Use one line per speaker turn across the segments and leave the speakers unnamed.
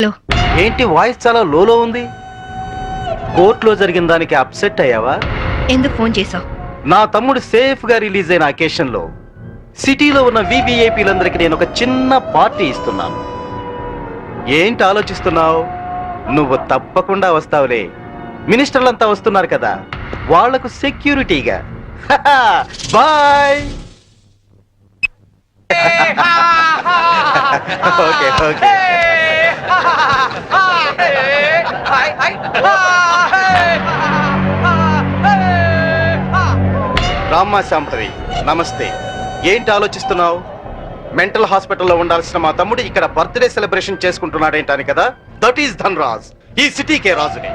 ఏంటి వాయిస్ చాలా లోలో ఉంది? కోర్టులో జరిగిన దానికి అప్సెట్ అయ్యావా?
ఎందుకు ఫోన్ చేసావు?
నా తమ్ముడు సేఫ్ గా రిలీజ్ అయిన అకేషన్ లో సిటీలో ఉన్న వివిఐపీలందరికీ నేను ఒక చిన్న పార్టీ ఇస్తున్నాను. ఏంటి ఆలోచిస్తున్నావు? నువ్వు తప్పకుండా వస్తావులే. మినిస్టర్లంతా వస్తున్నారు కదా, వాళ్లకు సెక్యూరిటీగా. బాయ్. Okay okay. రామ్మా శాంపవి, నమస్తే. ఏంటి ఆలోచిస్తున్నావు? మెంటల్ హాస్పిటల్లో ఉండాల్సిన మా తమ్ముడు ఇక్కడ బర్త్డే సెలబ్రేషన్ చేసుకుంటున్నాడేంటాని కదా. దట్ ఈస్ ధన్రాజ్, ఈ సిటీకే రాజుని.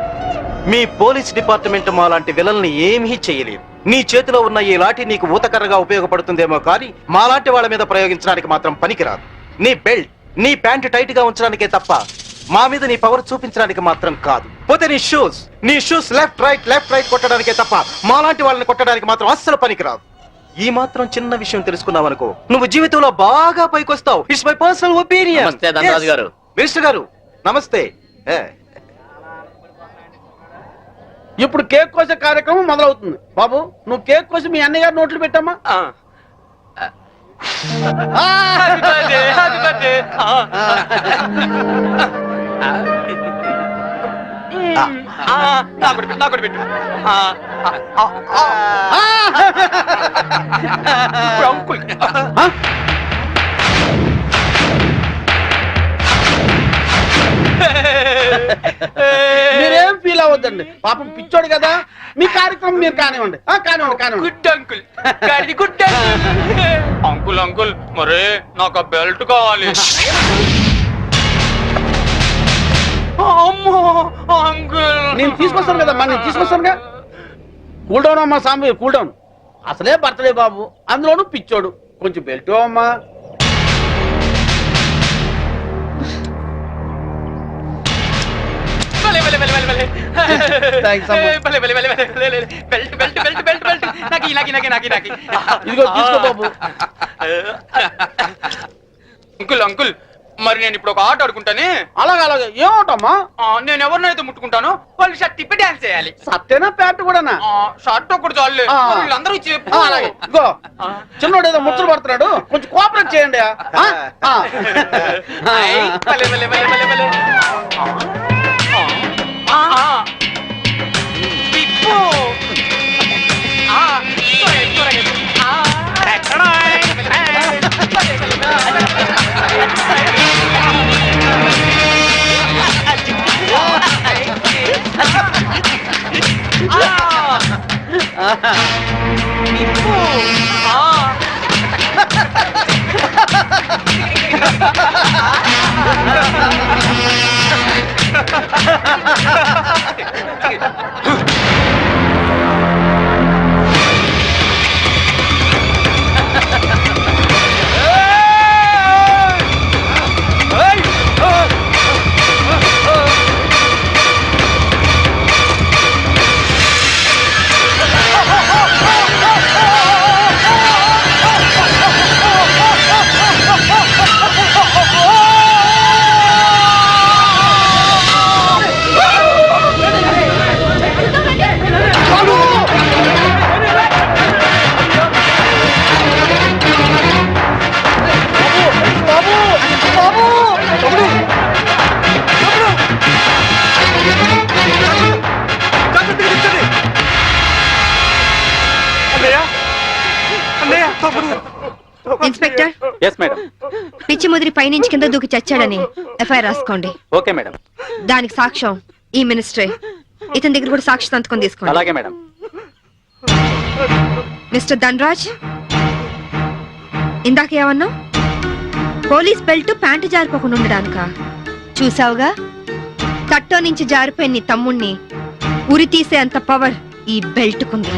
మీ పోలీస్ డిపార్ట్మెంట్ మా లాంటి విలల్ని ఏమీ చేయలేదు. నీ చేతిలో ఉన్న ఈ లాఠీ నీకు ఊతకర్రగా ఉపయోగపడుతుందేమో కానీ మాలాంటి వాళ్ళ మీద ప్రయోగించడానికి మాత్రం పనికిరాదు. నీ బెల్ట్, నీ ప్యాంటు టైట్ గా ఉంచడానికే తప్ప మా మీద నీ పవర్ చూపించడానికి మాత్రం కాదు. పోతే నీ షూస్ లెఫ్ట్ రైట్ కొట్టడానికే తప్ప మాలాంటి వాళ్ళని కొట్టడానికి మాత్రం అస్సలు పనికిరాదు. ఈ మాత్రం చిన్న విషయం తెలుసుకున్నావు అనుకో, నువ్వు జీవితంలో బాగా పైకొస్తావు. It's my personal opinion. Minister గారు నమస్తే.
ఇప్పుడు కేక్ కోసే కార్యక్రమం మొదలవుతుంది. బాబు, నువ్వు కేక్ కోసి మీ అన్నయ్య గారు నోట్లు పెట్టమ్మా. మీరేం ఫీల్ అవ్వద్దండి, పాపం పిచ్చోడు కదా. మీ కార్యక్రమం మీరు కానివ్వండి.
Good uncle, good uncle. Uncle మరే నాకు ఆ బెల్ట్ కావాలి. అమ్మో అంకుల్,
నేను తీసుకొస్తాను కదమ్మా, నేను తీసుకొస్తానుగా. కూల్ డౌన్ అమ్మా సాంబి, కూల్ డౌన్. అసలే బర్త్డే బాబు, అందులోనూ పిచ్చోడు. కొంచెం బెల్ట్ అమ్మా. ఇదిగో తీసుకో బాబు.
అంకుల్ అంకుల్, మరి నేను ఇప్పుడు ఒక ఆట ఆడుకుంటానే.
అలాగే ఏమవుతామా?
నేను ఎవరినైతే ముట్టుకుంటాను వాళ్ళు షర్ట్ తిప్పి డాన్స్ చేయాలి.
సత్తేనా ప్యాంట్ కూడానా?
షర్ట్ ఒకటి చాలే, వీళ్ళందరూ చెప్పు.
అలాగే ఇగో, చిన్నోడు ఏదో ముచ్చట పడుతున్నాడు, కొంచెం కోఆపరేట్ చేయండి.
ఇన్స్పెక్టర్.
Yes madam.
పిచ్చి ముదిరి పైనుంచి కింద దూకి చచ్చాడని ఎఫ్ఐఆర్ రాసుకోండి.
Okay madam.
దానికి సాక్ష్యం ఈ మినిస్టరే. ఇతని దగ్గర కూడా సాక్షి సంతకం తీసుకోండి.
అలాగే మేడం.
మిస్టర్ ధన్రాజ్, ఇందాక ఏమన్నా? పోలీస్ బెల్ట్ ప్యాంటు జారిపోకుండా ఉండడానికా? చూసావుగా, తట్టో నుంచి జారిపోయిన నీ తమ్ముణ్ణి ఉరి తీసే అంత పవర్ ఈ బెల్ట్ కుంది.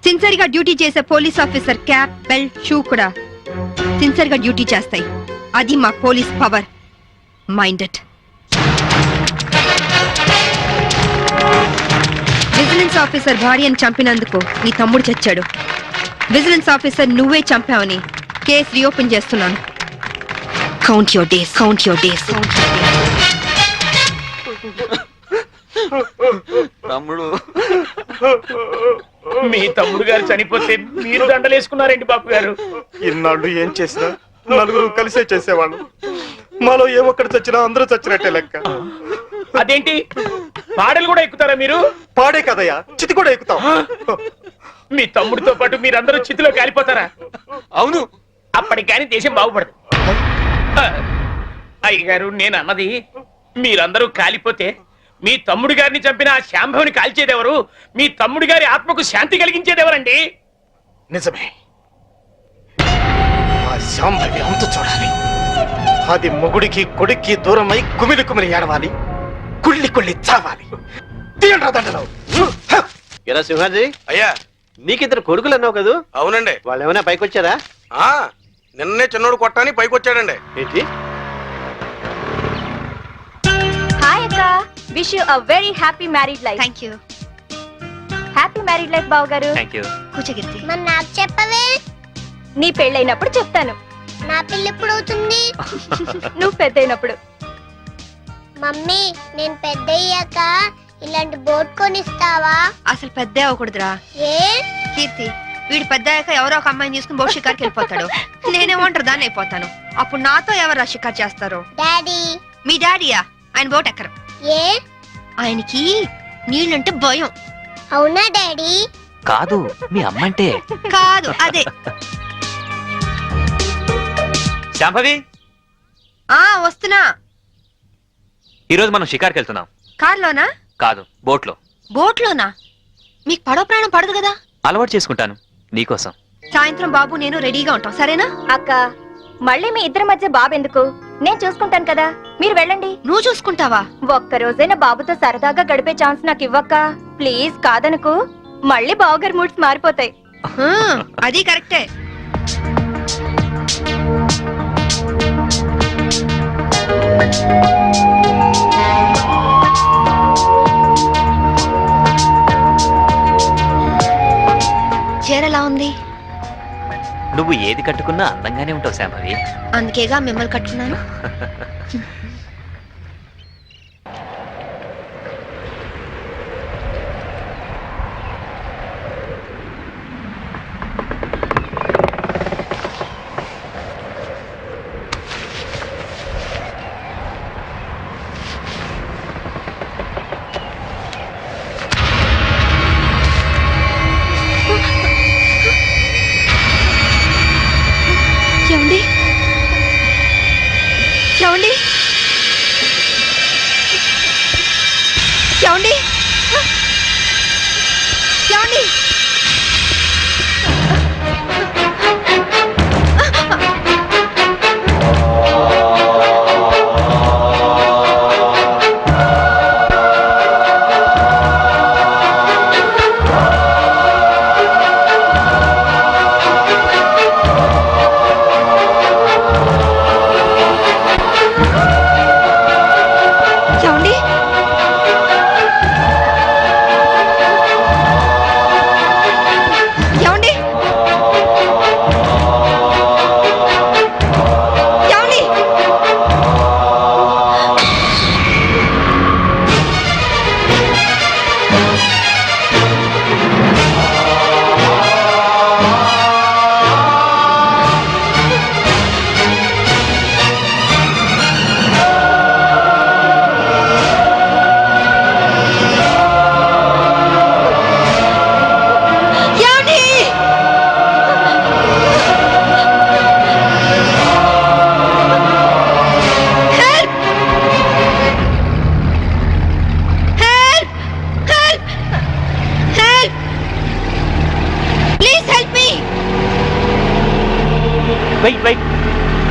సిన్సియర్ గా డ్యూటీ చేసే police officer cap, belt, shoe కూడా సిన్సియర్ గా డ్యూటీ చేస్తాయి. అది మా police power. Mind it. Vigilance officer భార్యను చంపినందుకు నీ తమ్ముడు చచ్చాడు. విజిలెన్స్ ఆఫీసర్ నువ్వే చంపావని కేసు రీఓపెన్ చేస్తున్నాను. Count your days, count your days.
తమ్ముడు
మీ తమ్ముడు గారు చనిపోతే మీరు దండలేసుకున్నారేంటి బాబు గారు?
ఇన్నాళ్ళు ఏం చేసినా నలుగురు కలిసే చేసేవాళ్ళు. మాలో ఏ ఒక్కడు చచ్చినా అందరూ చచ్చినట్టే లెక్క.
అదేంటి పాడలు కూడా ఎక్కుతారా మీరు?
పాడే కదయ్యా, చితి కూడా ఎక్కుతాం.
మీ తమ్ముడితో పాటు మీరందరూ చితిలో కాలిపోతారా?
అవును.
అప్పటికి కానీ దేశం బాగుపడదు. అయ్యగారు, నేను అన్నది మీరందరూ కాలిపోతే మీ తమ్ముడు గారిని చంపిన ఆ శాంభవిని కాల్చేదెవరు? మీ తమ్ముడి గారి ఆత్మకు శాంతి కలిగించేదెవరండి?
నిజమే, ఆ శాంభవి అంతు చూడాలి. అది మొగుడికి కొడుక్కి దూరమై కుమిలి కుమిలి ఏడవాలి, కుళ్ళి కుళ్ళి చావాలి. తీయండి రా దండలు.
ఎరా సింహాజీ,
అయ్యా.
నీకిద్దరు కొడుకులు అన్నావు కదా,
అవునండి.
వాళ్ళు ఏమైనా పైకి వచ్చారా?
ఆ నిన్నే చిన్నోడు కొట్టాని పైకి వచ్చాడండి.
ఏంటి?
హాయ్ అక్క, wish you a very happy married life.
Thank you.
Happy married life బావ గారు.
Thank you.
కూర్చోగిర్తి.
మరి నాకు చెప్పవే,
నీ పెళ్ళైనప్పుడు చెప్తాను,
నా పిల్ల ఎప్పుడు అవుతుంది?
నువ్వు పెద్దయినప్పుడు.
మమ్మీ, నేను పెద్ద అయ్యాక ఇలాంటి బోట్ కొనిస్తావా?
అసలు పెద్ద అవ్వకూడదురా
ఏ?
కీర్తి. వీడు పెద్ద అయ్యాక ఎవరో ఒక అమ్మాయిని తీసుకుని బోట్ షికార్కి వెళ్ళిపోతాడు. నేనేమంటారు దాన్ని అయిపోతాను. అప్పుడు నాతో ఎవరు షికార్ చేస్తారు?
డాడీ.
మీ డాడీయా? ఆయన బోట్ ఎక్కరు.
ఏ?
ఆయనకి నీళ్ళంటే భయం.
అవునా డాడీ?
కాదు, మీ అమ్మంటే.
కాదు, అదే.
శాంభవి,
వస్తున్నా.
ఈరోజు మనం షికార్కి వెళ్తున్నాం.
కార్లోనా?
కాదు, బోట్లో.
బోట్లోనా? మీకు పడవ ప్రాణం పడదు కదా.
అలవాటు చేసుకుంటాను నీకోసం.
సాయంత్రం బాబు నేను రెడీగా ఉంటాం, సరేనా?
అక్క, మళ్ళీ మీ ఇద్దరి మధ్య బాబు ఎందుకు? నేను చూసుకుంటాను కదా, మీరు వెళ్ళండి.
నువ్వు చూసుకుంటావా?
ఒక్క రోజైనా బాబుతో సరదాగా గడిపే ఛాన్స్ నాకు ఇవ్వక్క ప్లీజ్. కాదనుకు, మళ్ళీ బావగారి మూడ్స్ మారిపోతాయి.
అది కరెక్టే. చీరలా ఉంది.
నువ్వు ఏది కట్టుకున్నా అందంగానే ఉంటావు శాంభవి.
అందుకేగా మిమ్మల్ని కట్టుకున్నాను. ఏమండి? ఏమండి? ఏమండి? ఏమండి?
Wait.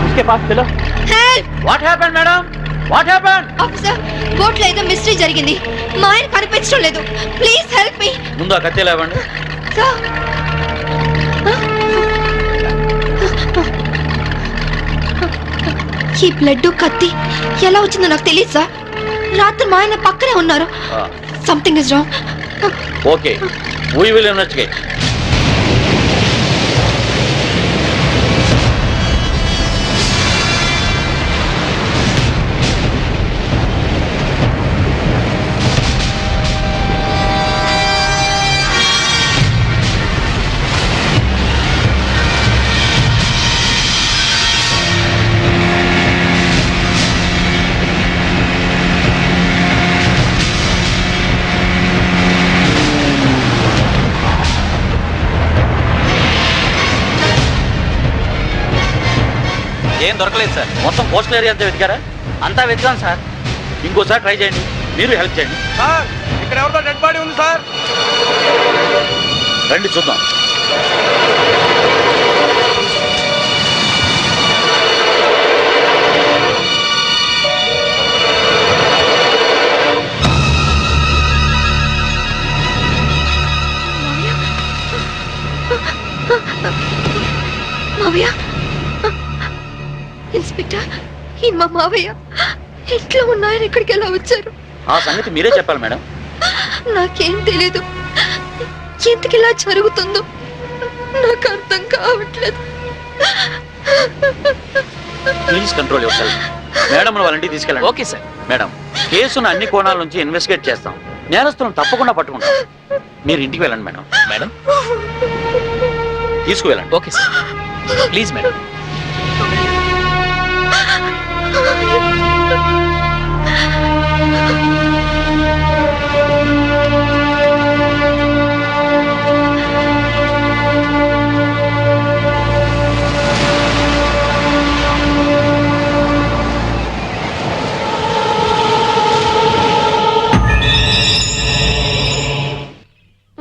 उसके पास चलो.
Help!
What happen madam? What happen?
Officer, బోట్లో ఏదో మిస్టరీ జరిగింది. మా ఆయన కనిపించడం లేదు. Please help me.
ముందు ఆ కత్తి లేవండి.
సార్, ఈ బ్లడ్ కత్తి ఎలా వచ్చిందో నాకు తెలియదు సార్. రాత్రి మా ఆయన పక్కనే ఉన్నారు. Something is wrong.
Okay, we will investigate.
ఏం దొరకలేదు సార్. మొత్తం కోస్టల్ ఏరియా అంతా వెతికారా? అంతా వెతికాం సార్. ఇంకోసారి ట్రై చేయండి, మీరు హెల్ప్ చేయండి.
సార్ ఇక్కడ ఎవరితో డెడ్ బాడీ ఉంది సార్.
రండి చూద్దాం.
మావయ్య, ఇన్స్పెక్టర్, ఈ మా మావయ్య ఇంట్లో ఉన్నాయని ఇక్కడికి ఎలా వచ్చారు?
ఆ సంగతి మీరే చెప్పాలి మేడం.
నాకేం తెలీదు. ఎందుకు ఇలా జరుగుతుందో నాకు అర్థం కావట్లేదు.
Please control your self. Madam వాళ్ళ ఇంటికి తీసుకెళ్ళండి.
Okay sir.
మేడం, కేసును అన్ని కోణాల నుంచి ఇన్వెస్టిగేట్ చేస్తాం. నేరస్తులను తప్పకుండా పట్టుకుంటాం. మీరు ఇంటికి వెళ్ళండి మేడం.
మేడం
తీసుకువెళ్ళండి.
Okay sir. Please madam.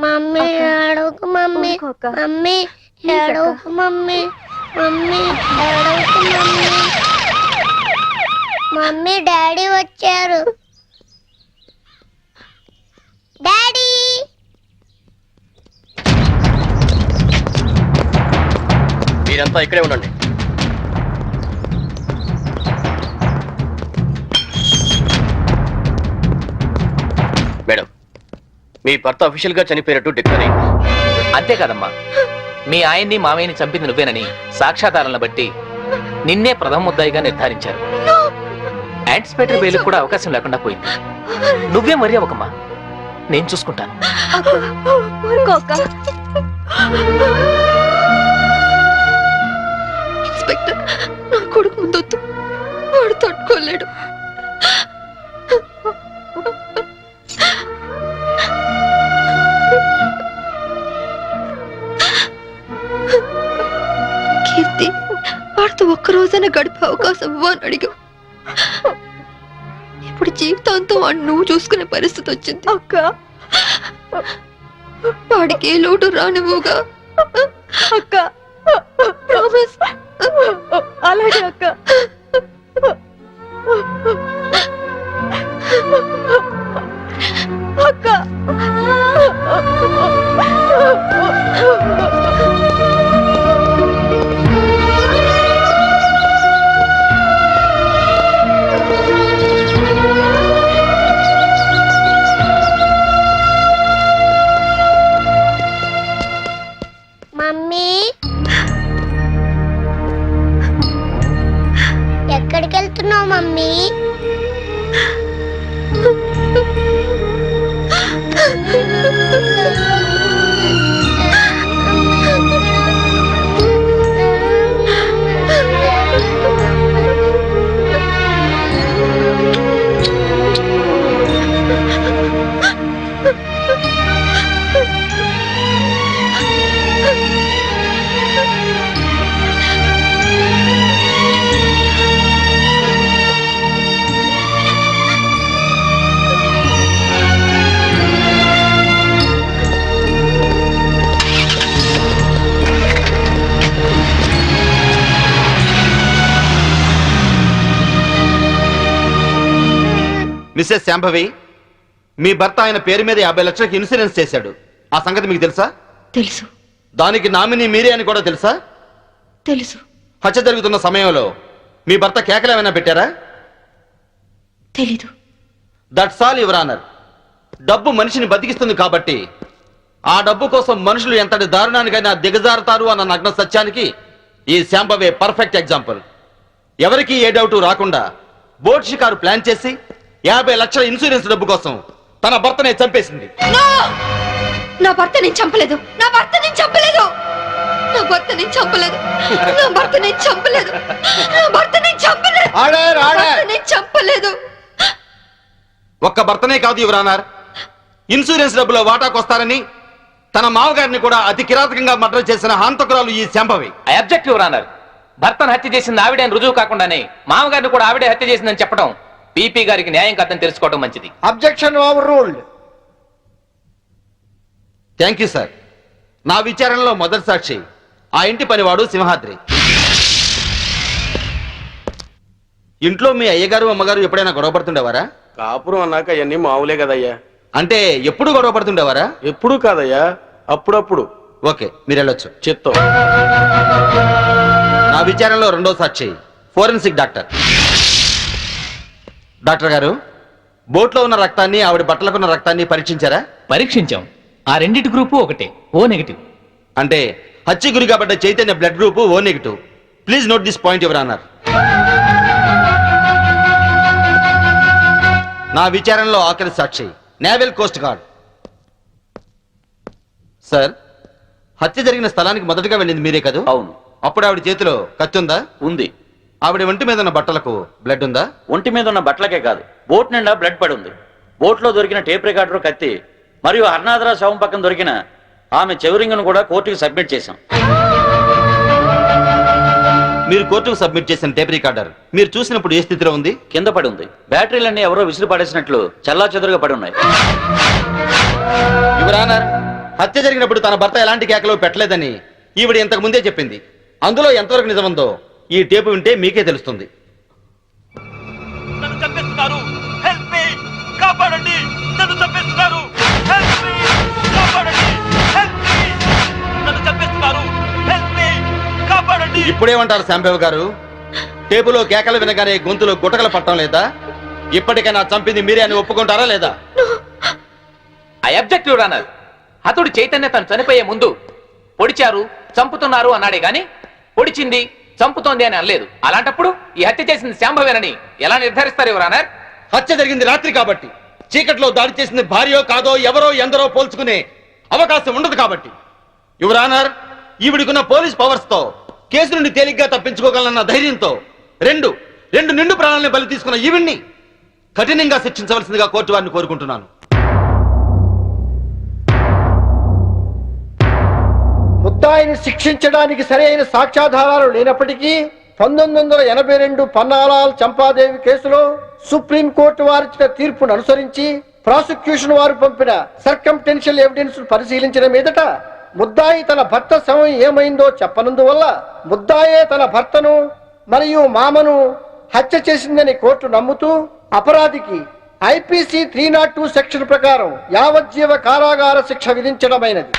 Mummy ఏడవకు మమ్మీ. మమ్మీ ఏడవకు మమ్మీ. మమ్మీ ఏడవకు మమ్మీ. మమ్మీ డాడీ వచ్చారు. డాడీ
మీరంతా ఇక్కడే ఉండండి. మేడం, మీ భర్త అఫీషియల్ గా చనిపోయినట్టు డిక్లేర్ అయింది.
అంతే కదమ్మా, మీ ఆయన్ని మామయ్యని చంపింది నువ్వేనని సాక్ష్యాధారాలను బట్టి నిన్నే ప్రథమ ముద్దాయిగా నిర్ధారించారు. యాంటిసిపేటరీ బెయిల్ కూడా అవకాశం లేకుండా పోయింది. నువ్వే మరీ అవ్వకమ్మా, నేను చూసుకుంటాను.
ఇన్స్పెక్టర్, నా కొడుకు ముందొద్దు, వాడు తట్టుకోలేడు. కీర్తి, వాడితో ఒక్క రోజైనా గడిపే అవకాశం ఇవ్వని అడిగా. ఇప్పుడు జీవితాంతం వాడిని నువ్వు చూసుకునే పరిస్థితి వచ్చింది. అక్క, వాడికి ఏ లోటు రానివ్వుగా అక్క. ప్రామిస్. అలాగే అక్క. అక్క,
మమ్మీ ఎక్కడికి వెళ్తున్నావు మమ్మీ?
మిసెస్ శాంభవి, మీ భర్త ఆయన పేరు మీద 50 లక్షలకి ఇన్సూరెన్స్ చేశాడు. ఆ సంగతి మీకు తెలుసా?
తెలుసు.
దానికి నామినీ మీరే అని కూడా తెలుసా?
తెలుసు.
హత్య జరుగుతున్న సమయంలో మీ భర్త కేకలు ఏమైనా పెట్టారా?
తెలీదు.
That's all your honour. డబ్బు మనిషిని బతికిస్తుంది కాబట్టి ఆ డబ్బు కోసం మనుషులు ఎంతటి దారుణానికైనా దిగజారుతారు అన్న నగ్న సత్యానికి ఈ శాంభవే పర్ఫెక్ట్ ఎగ్జాంపుల్. ఎవరికి ఏ డౌట్ రాకుండా బోట్ షికారు ప్లాన్ చేసి 50 లక్షల ఇన్సూరెన్స్ డబ్బు కోసం తన భర్తనే చంపేసింది.
నా భర్త నేను చంపలేదు. నా భర్త నేను చంపలేదు. నా భర్త నేను చంపలేదు. నా భర్త నేను చంపలేదు. నా భర్త నేను చంపలేదు.
Order, order.
నా భర్త నేను చంపలేదు.
ఒక్క భర్తనే కాదు యువర్ ఆనర్, ఇన్సూరెన్స్ డబ్బులో వాటాకొస్తారని తన మామగారిని కూడా అతి కిరాతకంగా మర్డర్ చేసిన హంతకురాలు ఈ Shambhavi.
I object your honour. భర్తను హత్య చేసింది ఆవిడే అని రుజువు కాకుండానే మామగారిని కూడా ఆవిడే హత్య చేసిందని చెప్పడం పీపీ గారికి న్యాయం కాదని తెలుసుకోవడం మంచిది.
Objection over ruled.
Thank you sir. నా విచారణలో మొదటి సాక్షి ఆ ఇంటి పనివాడు సింహాద్రి. ఇంట్లో మీ అయ్యగారు అమ్మగారు ఎప్పుడైనా గొడవ పడుతుండేవారా?
కాపురం అన్నాక అవన్నీ మామూలే కదయ్యా.
అంటే ఎప్పుడు గొడవ పడుతుండేవారా?
ఎప్పుడు కాదయ్యా, అప్పుడప్పుడు.
ఓకే, మీరు వెళ్ళొచ్చు.
చిత్తం.
నా విచారణలో రెండో సాక్షి ఫోరెన్సిక్ డాక్టర్. డాక్టర్ గారు, బోట్లో ఉన్న రక్తాన్ని ఆవిడ బట్టలకున్న రక్తాన్ని పరీక్షించారా?
పరీక్షించాం. ఆ రెండిటి గ్రూపు ఒకటే, ఓ నెగిటివ్.
అంటే హత్య గురి కాబట్ట Chaitanya blood group O negative. Please note this point your honour. నా విచారణలో ఆఖరి సాక్షి నేవల్ కోస్ట్ గార్డ్. సార్, హత్య జరిగిన స్థలానికి మొదటగా వెళ్ళింది మీరే కదా?
అవును.
అప్పుడు ఆవిడ చేతిలో కత్తి ఉందా?
ఉంది.
ఆవిడ ఒంటి మీద ఉన్న బట్టలకు బ్లడ్ ఉందా?
ఒంటి మీద ఉన్న బట్టలకే కాదు, బోట్ నిండా బ్లడ్ పడి ఉంది. బోట్ లో దొరికిన టేప్ రికార్డర్, కత్తి మరియు హర్నాథరా శవం పక్కన దొరికిన ఆమె చెవురింగును కూడా కోర్టుకు సబ్మిట్ చేశాం.
మీరు కోర్టుకు సబ్మిట్ చేసిన టేప్ రికార్డర్ మీరు చూసినప్పుడు ఏ స్థితిలో ఉంది?
కింద పడి ఉంది. బ్యాటరీలన్నీ ఎవరో విసిరి పడేసినట్లు చల్లా చెదురుగా పడి ఉన్నాయి.
యువర్ ఆనర్, హత్య జరిగినప్పుడు తన భర్త ఎలాంటి కేకలు పెట్టలేదని ఈవిడ ఇంతకు ముందే చెప్పింది. అందులో ఎంతవరకు నిజముందో ఈ టేపు వింటే మీకే తెలుస్తుంది.
నన్ను చంపేస్తున్నారు, హెల్ప్ మీ, కాపాడండి, నన్ను చంపేస్తున్నారు, హెల్ప్ మీ, కాపాడండి, హెల్ప్ మీ, నన్ను చంపేస్తున్నారు, హెల్ప్ మీ, కాపాడండి.
ఇప్పుడేమంటారు శాంబేవ్ గారు? టేపులో కేకలు వినగానే గొంతులో గుటకలు పట్టడం లేదా? ఇప్పటికైనా చంపింది మీరే అని ఒప్పుకుంటారా లేదా?
I object your honour. హతుడు చైతన్య తను చనిపోయే ముందు పొడిచారు, చంపుతున్నారు అన్నాడే గాని పొడిచింది, చంపుతోంది అని అనలేదు. అలాంటప్పుడు ఈ హత్య చేసింది శాంభవేనని ఎలా నిర్ధారిస్తారు యువర్ ఆనర్?
హత్య జరిగింది రాత్రి కాబట్టి, చీకట్లో దాడి చేసింది భార్యో కాదో ఎవరో ఎందరో పోల్చుకునే అవకాశం ఉండదు కాబట్టి. యువర్ ఆనర్, ఈవిడికున్న పోలీస్ పవర్స్ తో కేసు నుండి తేలిగ్గా తప్పించుకోగలన్న ధైర్యంతో రెండు నిండు ప్రాణాలను బలి తీసుకున్న ఈవిడ్ని కఠినంగా శిక్షించవలసిందిగా కోర్టు వారిని కోరుకుంటున్నాను.
ముద్దాయిని శిక్షించడానికి సరైన సాక్ష్యాధారాలు లేనప్పటికీ 1982 పన్నాలాల్ చంపాదేవి కేసులో సుప్రీంకోర్టు వారిచ్చిన తీర్పును అనుసరించి ప్రాసిక్యూషన్ వారు పంపిన సర్కంటెన్షియల్ ఎవిడెన్స్ పరిశీలించిన మీదట ముద్దాయి తన భర్త శవం ఏమైందో చెప్పనందువల్ల ముద్దాయే తన భర్తను మరియు మామను హత్య చేసిందని కోర్టు నమ్ముతూ అపరాధికి ఐపీసీ 302 సెక్షన్ ప్రకారం యావజ్జీవ కారాగార శిక్ష విధించడమైనది.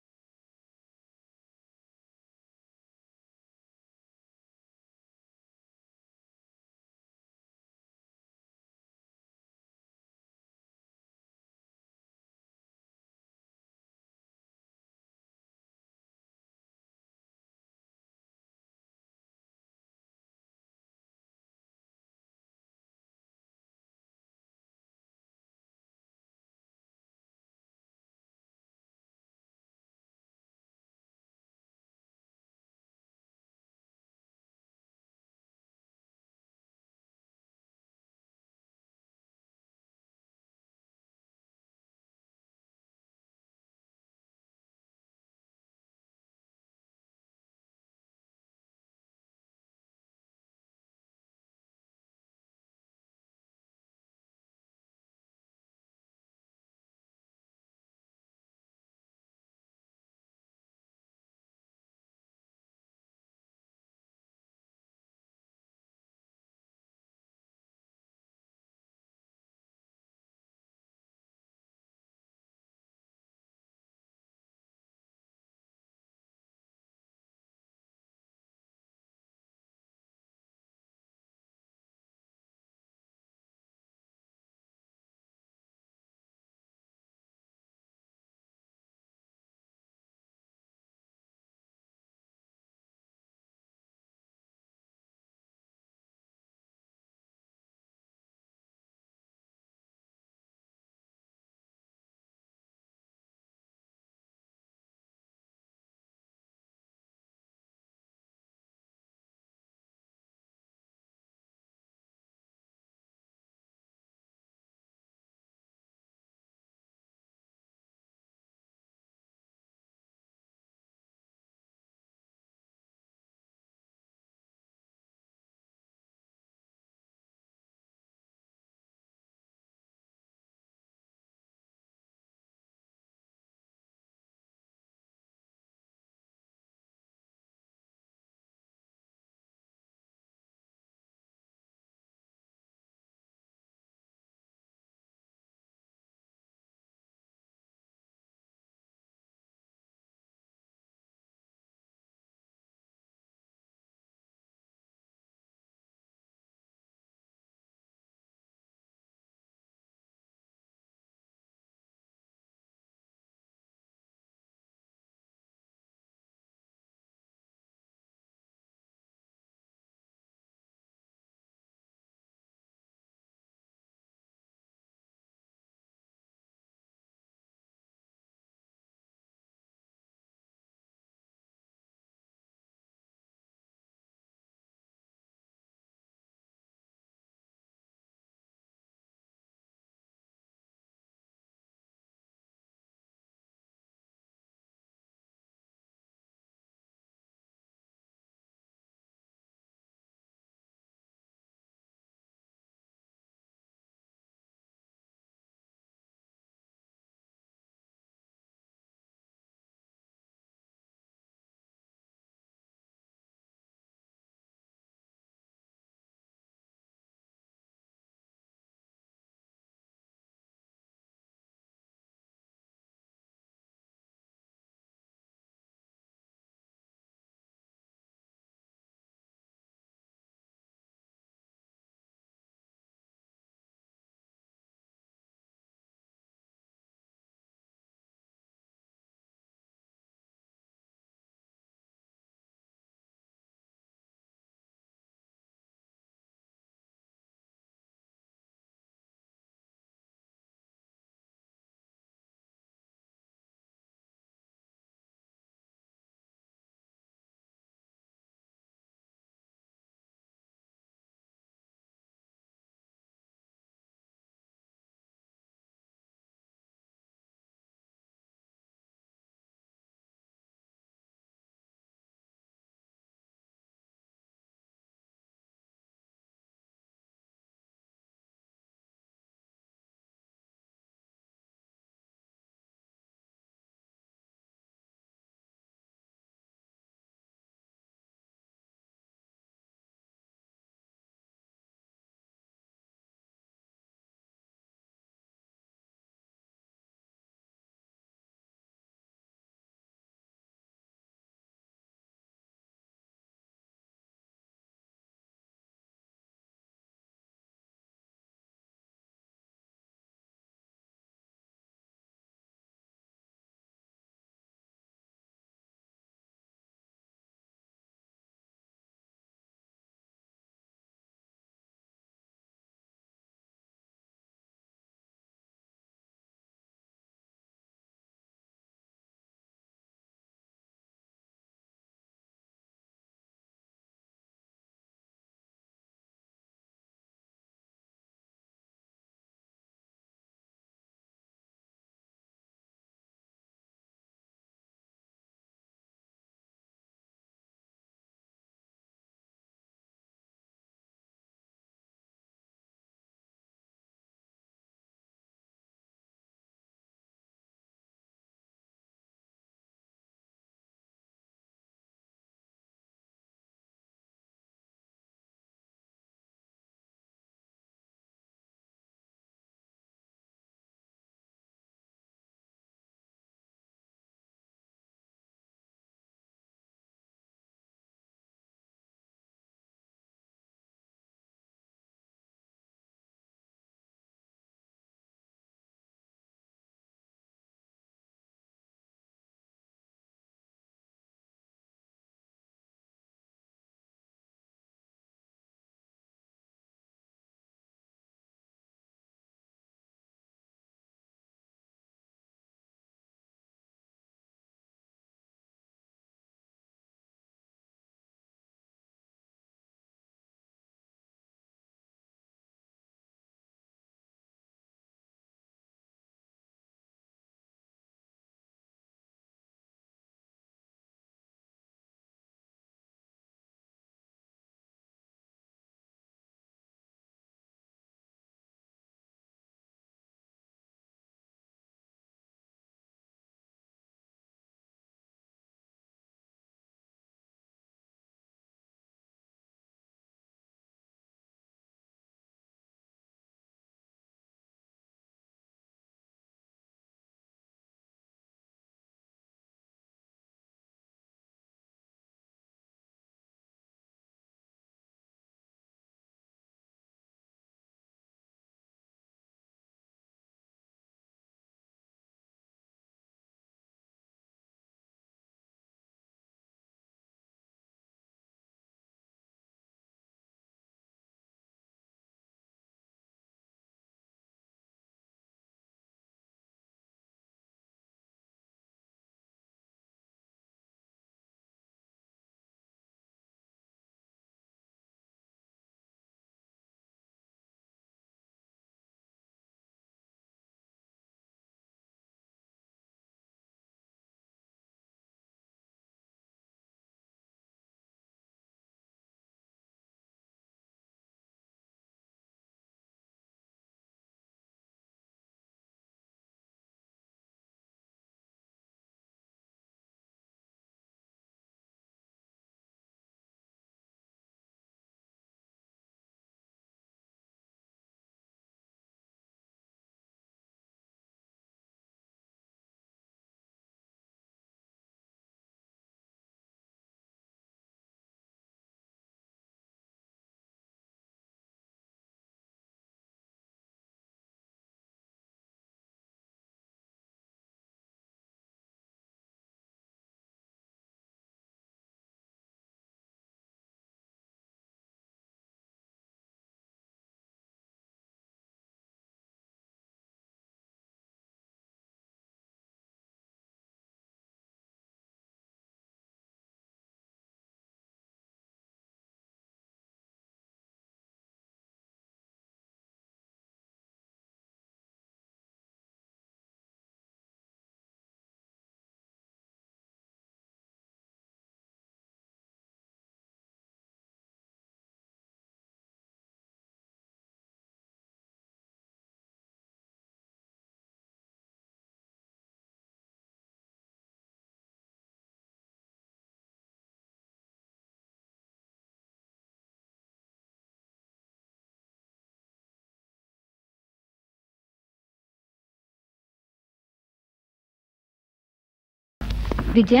విజయ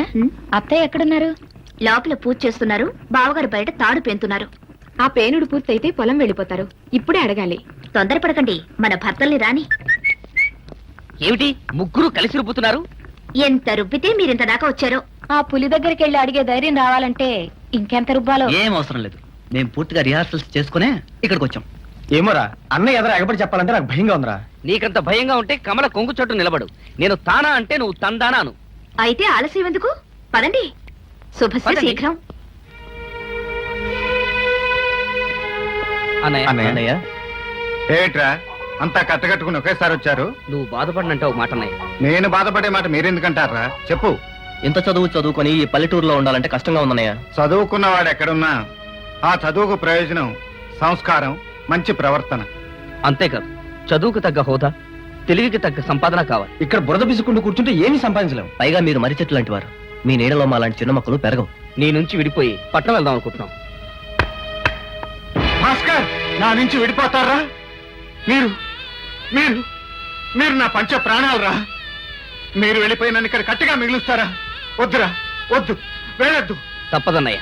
అత్తయ్య ఎక్కడున్నారు? లోపల పూజ చేస్తున్నారు, బావగారు బయట తాడు పెంతున్నారు.
ఆ పేనుడు పూర్తయితే పొలం వెళ్ళిపోతారు. ఇప్పుడే అడగాలి.
తొందరపడకండి, మన భర్తల్ని రాని.
ఏమిటి ముగ్గురు కలిసి రుబ్బుతున్నారు?
ఎంత రుబ్బితే మీరింత దాకా వచ్చారో. ఆ పులి దగ్గరికి వెళ్ళి అడిగే ధైర్యం రావాలంటే ఇంకెంత రుబ్బాలో.
ఏం అవసరం లేదు, మేము పూర్తిగా రిహార్సల్స్ చేసుకునే ఇక్కడికి వచ్చాం.
ఏమోరా అన్నయ్య ఎదురు ఎగబడి చెప్పాలంటే నాకు భయంగా ఉందిరా.
నీకంత భయంగా ఉంటే కమల కొంగు చోటు నిలబడు. నేను తానా అంటే నువ్వు తందానాను.
అయితే ఆలస్యం ఎందుకు? పదండి. శుభశ్రీ
పదండి.
శీఘ్రం.
అన్నయ్య
ఏట్రా అంతా కట్టగట్టుకుని ఒకేసారి వచ్చారు?
నువ్వు బాధపడినంటే ఒక మాట అన్నయ్య.
నేను బాధపడే మాట మీరెందుకంటారా? చెప్పు.
ఇంత చదువు చదువుకొని ఈ పల్లెటూరులో ఉండాలంటే కష్టంగా ఉందన్నయ్య.
చదువుకున్నవాడు ఎక్కడున్నా ఆ చదువుకు ప్రయోజనం సంస్కారం, మంచి ప్రవర్తన.
అంతేకాదు, చదువుకు తగ్గ హోదా, తెలివికి తగ్గ సంపాదన కావాలి.
ఇక్కడ బురద బిసుకుంటూ కూర్చుంటే ఏమీ సంపాదించలేము.
పైగా మీరు మర్రి చెట్టు లాంటి వారు. మీ నీడలో మా లాంటి చిన్న మొక్కలు పెరగవు.
నీ నుంచి విడిపోయి పట్నం వెళ్దాం అనుకుంటున్నాం.
భాస్కర్, నా నుంచి విడిపోతారా? మీరు మీరు మీరు నా పంచ ప్రాణాలరా. మీరు వెళ్ళిపోయి నన్ను ఇక్కడ కట్టిగా మిగులుస్తారా? వద్దురా, వద్దు, వెళ్ళొద్దు.
తప్పదన్నయ్య,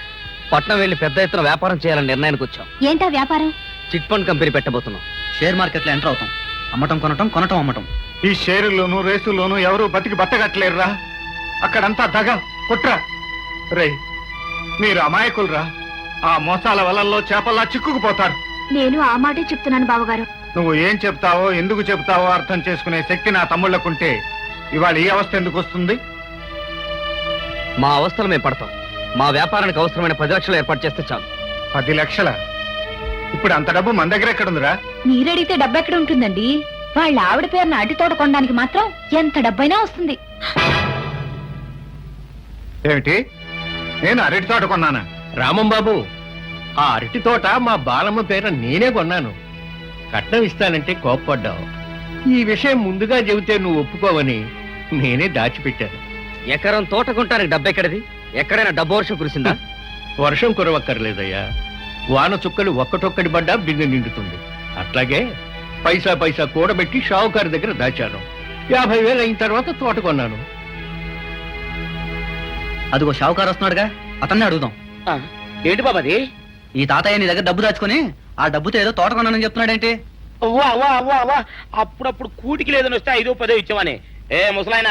పట్నం వెళ్లి పెద్ద ఎత్తున వ్యాపారం చేయాలని నిర్ణయానికి వచ్చాం.
ఏంటా వ్యాపారం?
చిట్ ఫండ్ కంపెనీ పెట్టబోతున్నాం.
షేర్ మార్కెట్లో ఎంటర్ అవుతాం. అమ్మటం కొనటం, కొనటం అమ్మటం.
ఈ షేరుల్లోనూ రేసుల్లోనూ ఎవరు బతికి బట్టగట్టలేరురా. అక్కడంతా దగ కుట్ర. రే, మీరు అమాయకులరా. ఆ మోసాల వలల్లో చేపల్లా చిక్కుకుపోతారు.
నేను ఆ మాటే చెప్తున్నాను బావగారు.
నువ్వు ఏం చెప్తావో, ఎందుకు చెప్తావో అర్థం చేసుకునే శక్తి నా తమ్ముళ్ళకుంటే ఇవాళ ఈ అవస్థ ఎందుకు వస్తుంది?
మా అవస్థలు మేము పడతాం. మా వ్యాపారానికి అవసరమైన 10 లక్షలు ఏర్పాటు చేస్తే చాలు.
10 లక్షల? ఇప్పుడు అంత డబ్బు మన దగ్గర ఎక్కడుందిరా?
మీరడిగితే డబ్బు ఎక్కడ ఉంటుందండి? వాళ్ళ ఆవిడ పేరున అరటి తోట కొనడానికి మాత్రం ఎంత డబ్బైనా వస్తుంది.
ఏమిటి? నేను అరటి తోట కొన్నానా?
రామం బాబు, ఆ అరటి తోట మా బాలమ్మ పేర నేనే కొన్నాను. కట్నం ఇస్తానంటే కోప్పడ్డావు. ఈ విషయం ముందుగా చెబితే నువ్వు ఒప్పుకోవని నేనే దాచిపెట్టాను.
ఎకరం తోట కొంటానికి డబ్బు ఎక్కడిది? ఎక్కడైనా డబ్బు వర్షం కురిసిందా?
వర్షం కురవక్కర్లేదయ్యా. వాన చుక్కలు ఒక్కటొక్కటి పడ్డా బిందె నిండుతుంది. అట్లాగే పైసా పైసా కూడబెట్టి షావుకారు దగ్గర దాచాను. 50,000 అయిన తర్వాత తోట కొన్నాను.
అదిగో షావుకారు వస్తున్నాడుగా, అతన్ని అడుగుదాం.
ఏంటి బాబాది?
ఈ తాతయ్య నీ దగ్గర డబ్బు దాచుకుని ఆ డబ్బుతో ఏదో తోట కొన్నానని చెప్తున్నాడేంటి?
అప్పుడప్పుడు కూటికి లేదని వస్తే 5-10 ఇచ్చామని. ఏ ముసలాయన,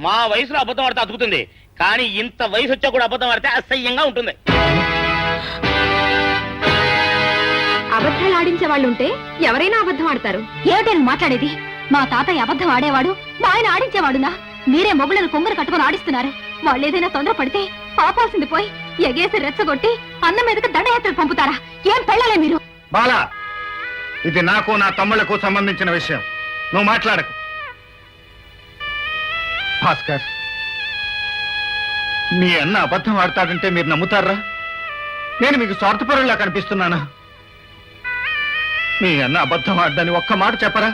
మా వయసులో అబద్ధం ఆడితే అతుకుతుంది, కానీ ఇంత వయసు వచ్చా కూడా అబద్ధం ఆడితే అసహ్యంగా ఉంటుంది.
అబద్ధాలు ఆడించే వాళ్ళు ఉంటే ఎవరైనా అబద్ధం ఆడతారు.
ఏమిటని మాట్లాడేది? మా తాతయ్య అబద్ధం ఆడేవాడు, మా ఆయన ఆడించేవాడునా? మీరే మొగుళ్ళను కొంగరు కట్టుకుని ఆడిస్తున్నారు. వాళ్ళు ఏదైనా తొందర పడితే ఆపాల్సింది పోయి ఎగేసి రెచ్చగొట్టి అన్నం మీదకి దండయాత్రలు పంపుతారా? ఏం పెళ్ళాలే మీరు?
బాలా, ఇది నాకు నా తమ్ముళ్లకు సంబంధించిన విషయం. నువ్వు మాట్లాడకు. భాస్కర్, మీ అన్న అబద్ధం ఆడతాడంటే మీరు నమ్ముతారా? నేను మీకు స్వార్థపరులా కనిపిస్తున్నానా? మీ అన్న అబద్ధం ఆడదని ఒక్క మాట చెప్పరా?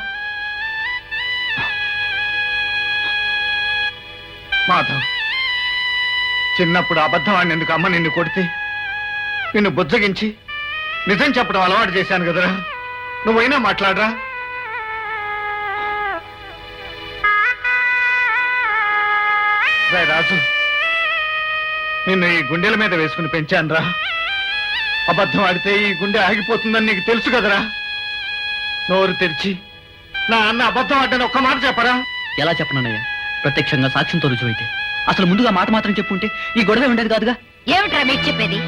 మాధవ్, చిన్నప్పుడు అబద్ధం ఆడినందుకు అమ్మ నిన్ను కొడితే నిన్ను బుజ్జగించి నిజం చెప్పడం అలవాటు చేశాను కదరా. నువ్వైనా మాట్లాడరా? రాజు, నిన్ను ఈ గుండెల మీద వేసుకుని పెంచానురా. అబద్ధం ఆడితే ఈ గుండె ఆగిపోతుందని నీకు తెలుసు కదరా. నోరు తెరిచి నా అన్న అబద్ధం ఆడని ఒక్క మాట చెప్పరా?
ఎలా చెప్పనన్నయ్య? ప్రత్యక్షంగా సాక్ష్యంతో రుజువైతే. అసలు ముందుగా మాట మాత్రం చెప్పుంటే ఈ గొడవ ఉండేది కాదుగా.
ఏమిట్రా మీకు చెప్పేది?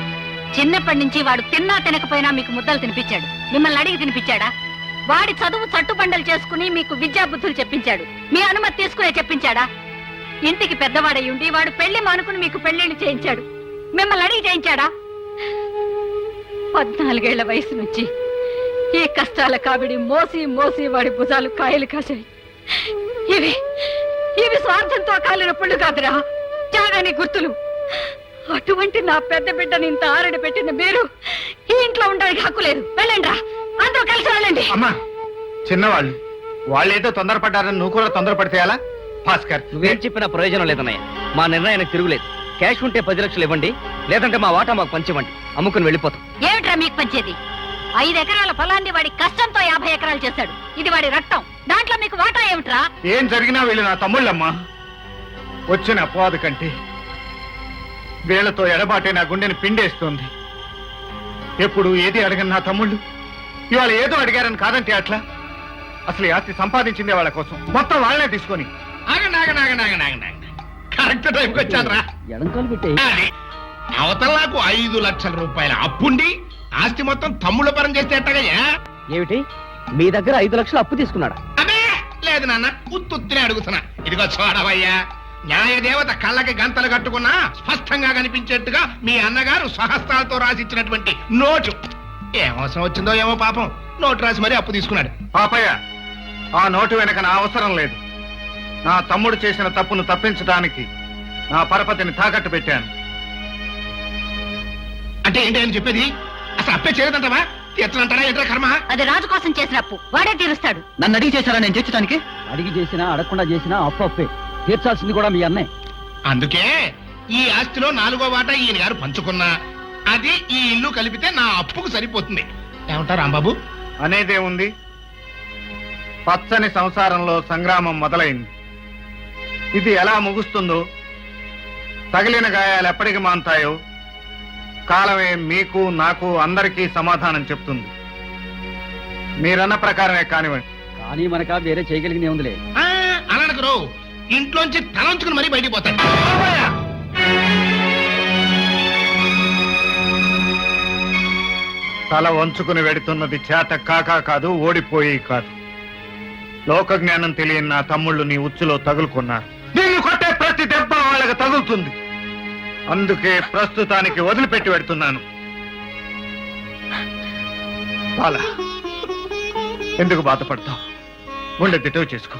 చిన్నప్పటి నుంచి వాడు తిన్నా తినకపోయినా మీకు ముద్దలు తినిపించాడు. మిమ్మల్ని అడిగి తినిపించాడా? వాడి చదువు చట్టుబండలు చేసుకుని మీకు విద్యా బుద్ధులు చెప్పించాడు. మీ అనుమతి తీసుకునే చెప్పించాడా? ఇంటికి పెద్దవాడై ఉండి వాడు పెళ్లి మానుకుని మీకు పెళ్లిళ్ళు చేయించాడు. మిమ్మల్ని అడిగి చేయించాడా? 14 ఏళ్ల వయసు నుంచి ఈ కష్టాల కాబడి మోసి మోసి వాడి భుజాలు కాయలు కాశాయి. ఇవి స్వార్థంతో కాలిన పుళ్ళు కాదురా, త్యాగాని గుర్తులు. అటువంటి నా పెద్ద బిడ్డని ఇంత ఆరడి పెట్టిన మీరు ఈ ఇంట్లో ఉండడానికి హక్కు లేదు. వెళ్ళండి రా, అందరూ కలిసి వెళ్ళండి.
అమ్మా, చిన్నవాళ్ళు వాళ్ళేదో తొందరపడ్డారని నువ్వు కూడా తొందరపడితే ఎలా? భాస్కర్,
నువ్వేం చెప్పినా ప్రయోజనం లేదన్నయ్య. మా నిర్ణయానికి తిరుగులేదు. క్యాష్ ఉంటే 10 లక్షలు ఇవ్వండి, లేదంటే మా వాటా మాకు పంచివ్వండి. అమ్ముకుని వెళ్ళిపోతాం.
ఏమిట్రా మీకు పంచేది? 5 ఎకరాల పొలాన్ని వాడి కష్టంతో 50 ఎకరాలు చేశాడు. ఇది వాడి రక్తం. దాంట్లో మీకు వాటా ఏమిట్రా?
ఏం జరిగినా వీళ్ళు నా తమ్ముళ్ళమ్మా. వచ్చిన అపవాదు కంటే
వీళ్లతో ఎడబాటే నా గుండెని పిండేస్తుంది. ఎప్పుడు ఏది అడగని నా తమ్ముళ్ళు ఇవాళ ఏదో అడిగారని కాదంటే అట్లా. అసలు ఈ ఆస్తి సంపాదించిందే వాళ్ళ కోసం, మొత్తం వాళ్ళనే తీసుకొని.
కరెక్ట్ టైంకి వచ్చానరా.
ఎడంకాలు పెట్టే
అది అవతల నాకు 5 లక్షల రూపాయల అప్పుండి ఆస్తి మొత్తం తమ్ముళ్ళ పరం చేస్తే ఎట్టగయ్యా?
ఏమిటి మీ దగ్గర 5 లక్షలు అప్పు తీసుకున్నాడా?
అదే లేదు నాన్న, ఉత్తుత్తినే అడుగుతున్నా. ఇదిగో చూడవయ్యా, న్యాయదేవత కళ్ళకి గంతలు కట్టుకున్నా స్పష్టంగా కనిపించేట్టుగా మీ అన్నగారు స్వహస్తాలతో రాసిచ్చినటువంటి నోటు. ఏం అవసరం వచ్చిందో ఏమో పాపం, నోటు రాసి మరీ అప్పు తీసుకున్నాడు.
పాపయ్య, ఆ నోటు వెనక నా అవసరం లేదు. నా తమ్ముడు చేసిన తప్పును తప్పించడానికి నా పరపతిని తాకట్టు పెట్టాను.
అంటే ఏంటి అని చెప్పేది? అసలు అప్పే చేయదంటావా? తీర్చనంటారా? ఏంట్రా కర్మ?
అది రాజు కోసం చేసిన అప్పు, వాడే తీరుస్తాడు.
నన్ను అడిగి చేశారా నేను తీర్చడానికి? అడిగి చేసినా అడగకుండా చేసినా అప్పు అప్పే. తీర్చాల్సింది కూడా మీ అన్నే.
అందుకే ఈ ఆస్తిలో 4వ వాటా ఈయన గారు పంచుకున్నా అది ఈ ఇల్లు కలిపితే నా అప్పుకు సరిపోతుంది. ఏమంటారు రాంబాబు?
అనేదే ఉంది. పచ్చని సంసారంలో సంగ్రామం మొదలైంది. ఇది ఎలా ముగుస్తుందో, తగిలిన గాయాలు ఎప్పటికి మాన్తాయో కాలమే మీకు నాకు అందరికీ సమాధానం చెప్తుంది. మీరన్న ప్రకారమే కానివ్వండి.
కానీ మనక వేరే చేయగలిగిన ఉందిలే.
అనడకురు, ఇంట్లోంచి తలంచుకుని మరీ బయటికి పోతాడు.
తల వంచుకుని వెడుతున్నది చేత కాకా కాదు, ఓడిపోయి కాదు. లోక జ్ఞానం తెలియని నా తమ్ముళ్ళు నీ ఉచ్చులో తగులుకున్నారు. నిన్ను కొట్టే ప్రతి దెబ్బ వాళ్ళకి తగులుతుంది. అందుకే ప్రస్తుతానికి వదిలిపెట్టి పెడుతున్నాను. బాలా, ఎందుకు బాధపడతావు? గుండె దిటవు చేసుకో.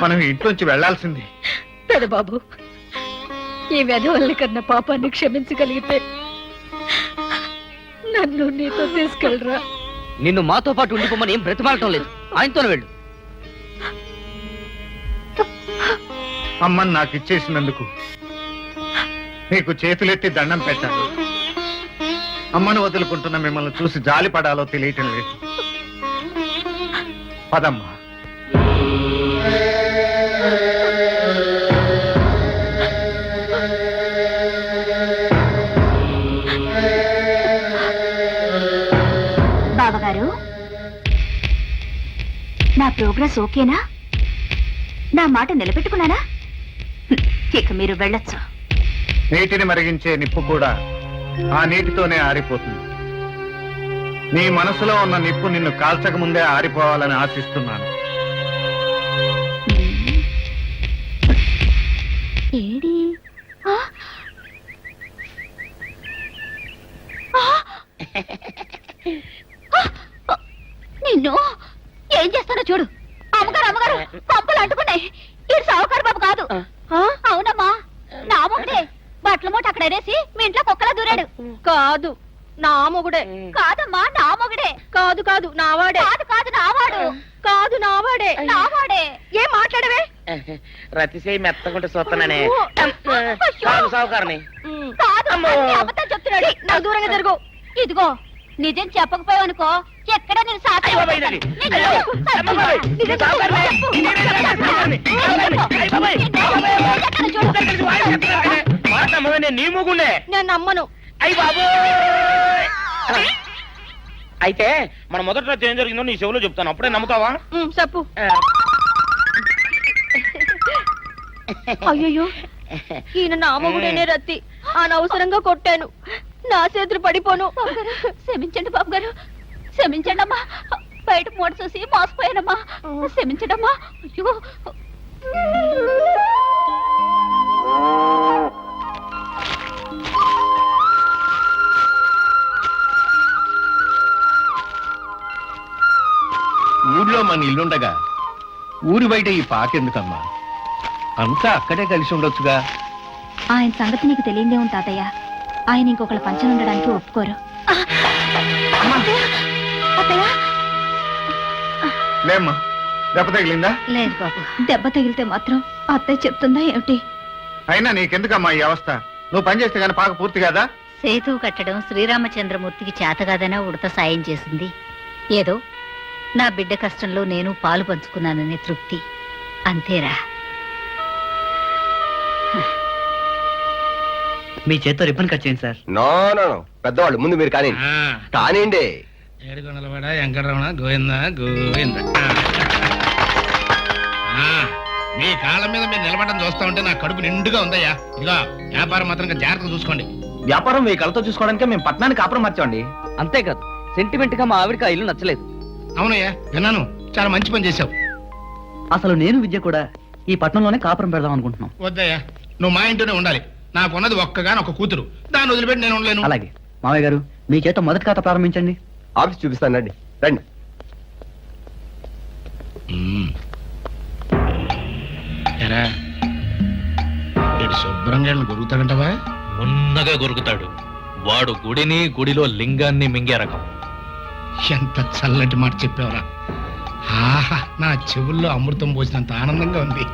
మనం ఇంట్లోంచి వెళ్లాల్సింది.
పెదబాబు, ఈ వెధవల్ని కన్నా పాపాన్ని క్షమించగలిగితే నన్ను నీతో తీసుకెళ్ళరా.
నిన్ను మాతో పాటు ఉండిపోమని ఏం బ్రతిమాలటం లేదు. ఆయనతోనే వెళ్ళు.
అమ్మని నాకు ఇచ్చేసినందుకు నీకు చేతులెత్తి దండం పెట్టాను. అమ్మను వదులుకుంటున్న మిమ్మల్ని చూసి జాలి పడాలో తెలియటం లేదు. పదమ్మా.
బావగారు, నా ప్రోగ్రెస్ ఓకేనా? నా మాట నిలబెట్టుకున్నానా? ఇక మీరు వెళ్ళొచ్చు.
నీటిని మరిగించే నిప్పు కూడా ఆ నీటితోనే ఆరిపోతుంది. నీ మనసులో ఉన్న నిప్పు నిన్ను కాల్చక ముందే ఆరిపోవాలని ఆశిస్తున్నాను.
ఏడి నిన్ను ఏం చేస్తానో చూడు. అమ్మగారు అమ్మగారు, పంపలు అంటుకున్నాయి. ఇది సావుకారు బాబు కాదు. అవునమ్మా, నా మొగుడే. బట్టల మూట అక్కడ వేసి మీ ఇంట్లో కుక్కలా దూరాడు. కాదు, నా మొగుడే. కాదమ్మా, నా మొగుడే. కాదు కాదు, నావాడే. కాదు కాదు, నావాడు. కాదు, నావాడే. నావాడే. ఏం మాట్లాడవే?
రతిసేయి మెత్తకుంటే చూస్తున్నానే.
సావుకారని కాదు, అబద్ధం చెప్తున్నాడు. నా దూరంగా జరుగు. ఇదిగో, నిజం చెప్పకపోయావనుకో ఎక్కడ నేను
నీ మూగుండే
నేను నమ్మను.
అయ్యి బాబు. అయితే మన మొదటి రోజు ఏం జరిగిందో నీ చెవులో చెప్తాను, అప్పుడే నమ్ముతావా?
చెప్పు. అయ్యో, ఈయన నా మొగుడేనే రత్తి. అనవసరంగా కొట్టాను. నా చేతులు పడిపోను. క్షమించండి బాబు గారు, క్షమించండి అమ్మా. బయట మూట చూసి మోసపోయానమ్మా. క్షమించండి అమ్మా. అయ్యో,
ఊర్లో మన ఇల్లుండగా ఊరి బయట ఈ పాకెందుకమ్మా? అంతా అక్కడే కలిసి ఉండొచ్చుగా.
ఆయన సంగతి నీకు తెలియదే తాతయ్య. ఆయన ఇంకొకళ్ళ పంచన ఉండడానికి ఒప్పుకోరు.
లేమ్మా, దెబ్బ తగిలిందా?
లేదు బాబు, దెబ్బ తగిలితే మాత్రం అత్తయ్య చెప్తుందా ఏమిటి?
అయినా నీకెందుకమ్మా ఈ అవస్థ? నువ్వు పని చేస్తే గానీ పాక పూర్తి కదా.
సేతు కట్టడం శ్రీరామచంద్రమూర్తికి చేతగాదనా ఉడత సాయం చేసింది. ఏదో నా బిడ్డ కష్టంలో నేను పాలు పంచుకున్నాననే తృప్తి, అంతేరా.
మీ చేత్తో రిబ్బన్ కట్ చేయండి సార్.
నో నో నో, పెద్దవాళ్ళు ముందు మీరు కానీ కానివ్వండి.
ఏడుకొండలవాడ వెంకటరమణ గోవింద గోవింద. మీ కాళ్ళ మీద మీరు నిలబడడం చూస్తా ఉంటే నా కడుపు నిండుగా ఉందయ్యా. ఇదిగో వ్యాపారం మాత్రం జాగ్రత్తగా చూసుకోండి.
వ్యాపారం మీ కళ్ళతో చూసుకోవడానికి మేము పట్టణానికి కాపురం మార్చామండి.
అంతేకాదు, సెంటిమెంట్ గా మా ఆవిడకి ఆ ఇల్లు నచ్చలేదు.
అవునయ్యా, విన్నాను. చాలా మంచి పని చేశావు.
అసలు నేను విద్య కూడా ఈ పట్టణంలోనే కాపురం పెడదాం అనుకుంటున్నాం.
వద్దయ్యా, నువ్వు మా ఇంట్లోనే ఉండాలి. నాకున్నది ఒక్కగాని ఒక కూతురు, దాన్ని వదిలిపెట్టి నేను ఉండలేను.
అలాగే మామయ్య గారు, మీ చేత మొదటి ఖాతా ప్రారంభించండి.
ఆఫీస్ చూపిస్తాను, రండి రండి.
ఎరా, వీడు శుభ్రంగా గొరుగుతాడంటవా?
ఉన్నగా గొరుకుతాడు. వాడు గుడిని, గుడిలో లింగాన్ని మింగే రకం.
ఎంత చల్లటి మాట చెప్పావురా. ఆహా, నా చెవుల్లో అమృతం పోసినంత ఆనందంగా ఉంది.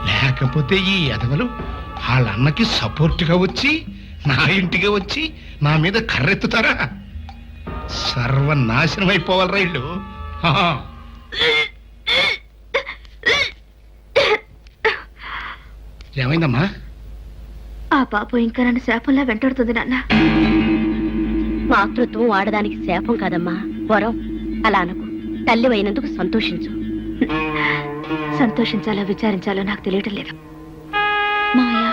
లేకపోతే ఈ ఎదవలు వాళ్ళ అన్నకి సపోర్ట్గా వచ్చి నా ఇంటికి వచ్చి నా మీద కర్రెత్తుతారా? సర్వనాశనం అయిపోవాలి రైళ్ళు. ఏమైందమ్మా?
ఆ పాపం ఇంకా నన్ను శాపంలా వెంటాడుతుంది నాన్న. మాతృత్వం ఆడదానికి శాపం కాదమ్మా, వరం. అలా అనుకో. తల్లి అయినందుకు సంతోషించు. సంతోషించాలో విచారించాలో నాకు తెలియటం లేదు. మాయా,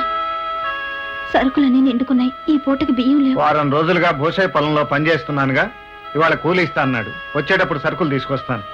సరుకులన్నీ నిండుకున్నాయి. ఈ పూటకి బియ్యం లేవు.
వారం రోజులుగా భూసాయి పొలంలో పనిచేస్తున్నానుగా, ఇవాళ కూలి ఇస్తా అన్నాడు. వచ్చేటప్పుడు సరుకులు తీసుకొస్తాను.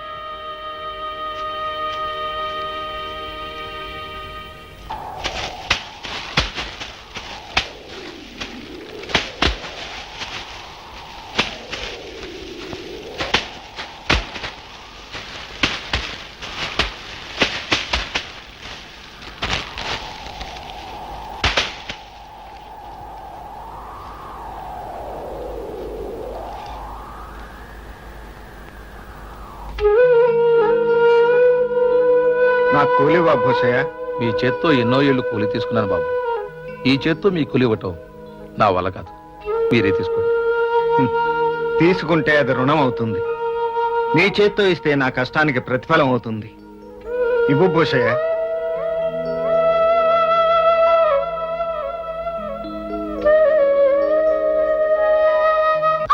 నాకు కూలి బాబు భూసయ్య.
మీ చేత్తో ఎన్నో ఏళ్ళు కూలి తీసుకున్నాను బాబు. ఈ చేత్తో మీ కూలి ఇవ్వటం నా వల్ల కాదు. మీరే తీసుకోండి.
తీసుకుంటే అది రుణం అవుతుంది. నీ చేత్తో ఇస్తే నా కష్టానికి ప్రతిఫలం అవుతుంది. ఇవ్వు భూసయ్య.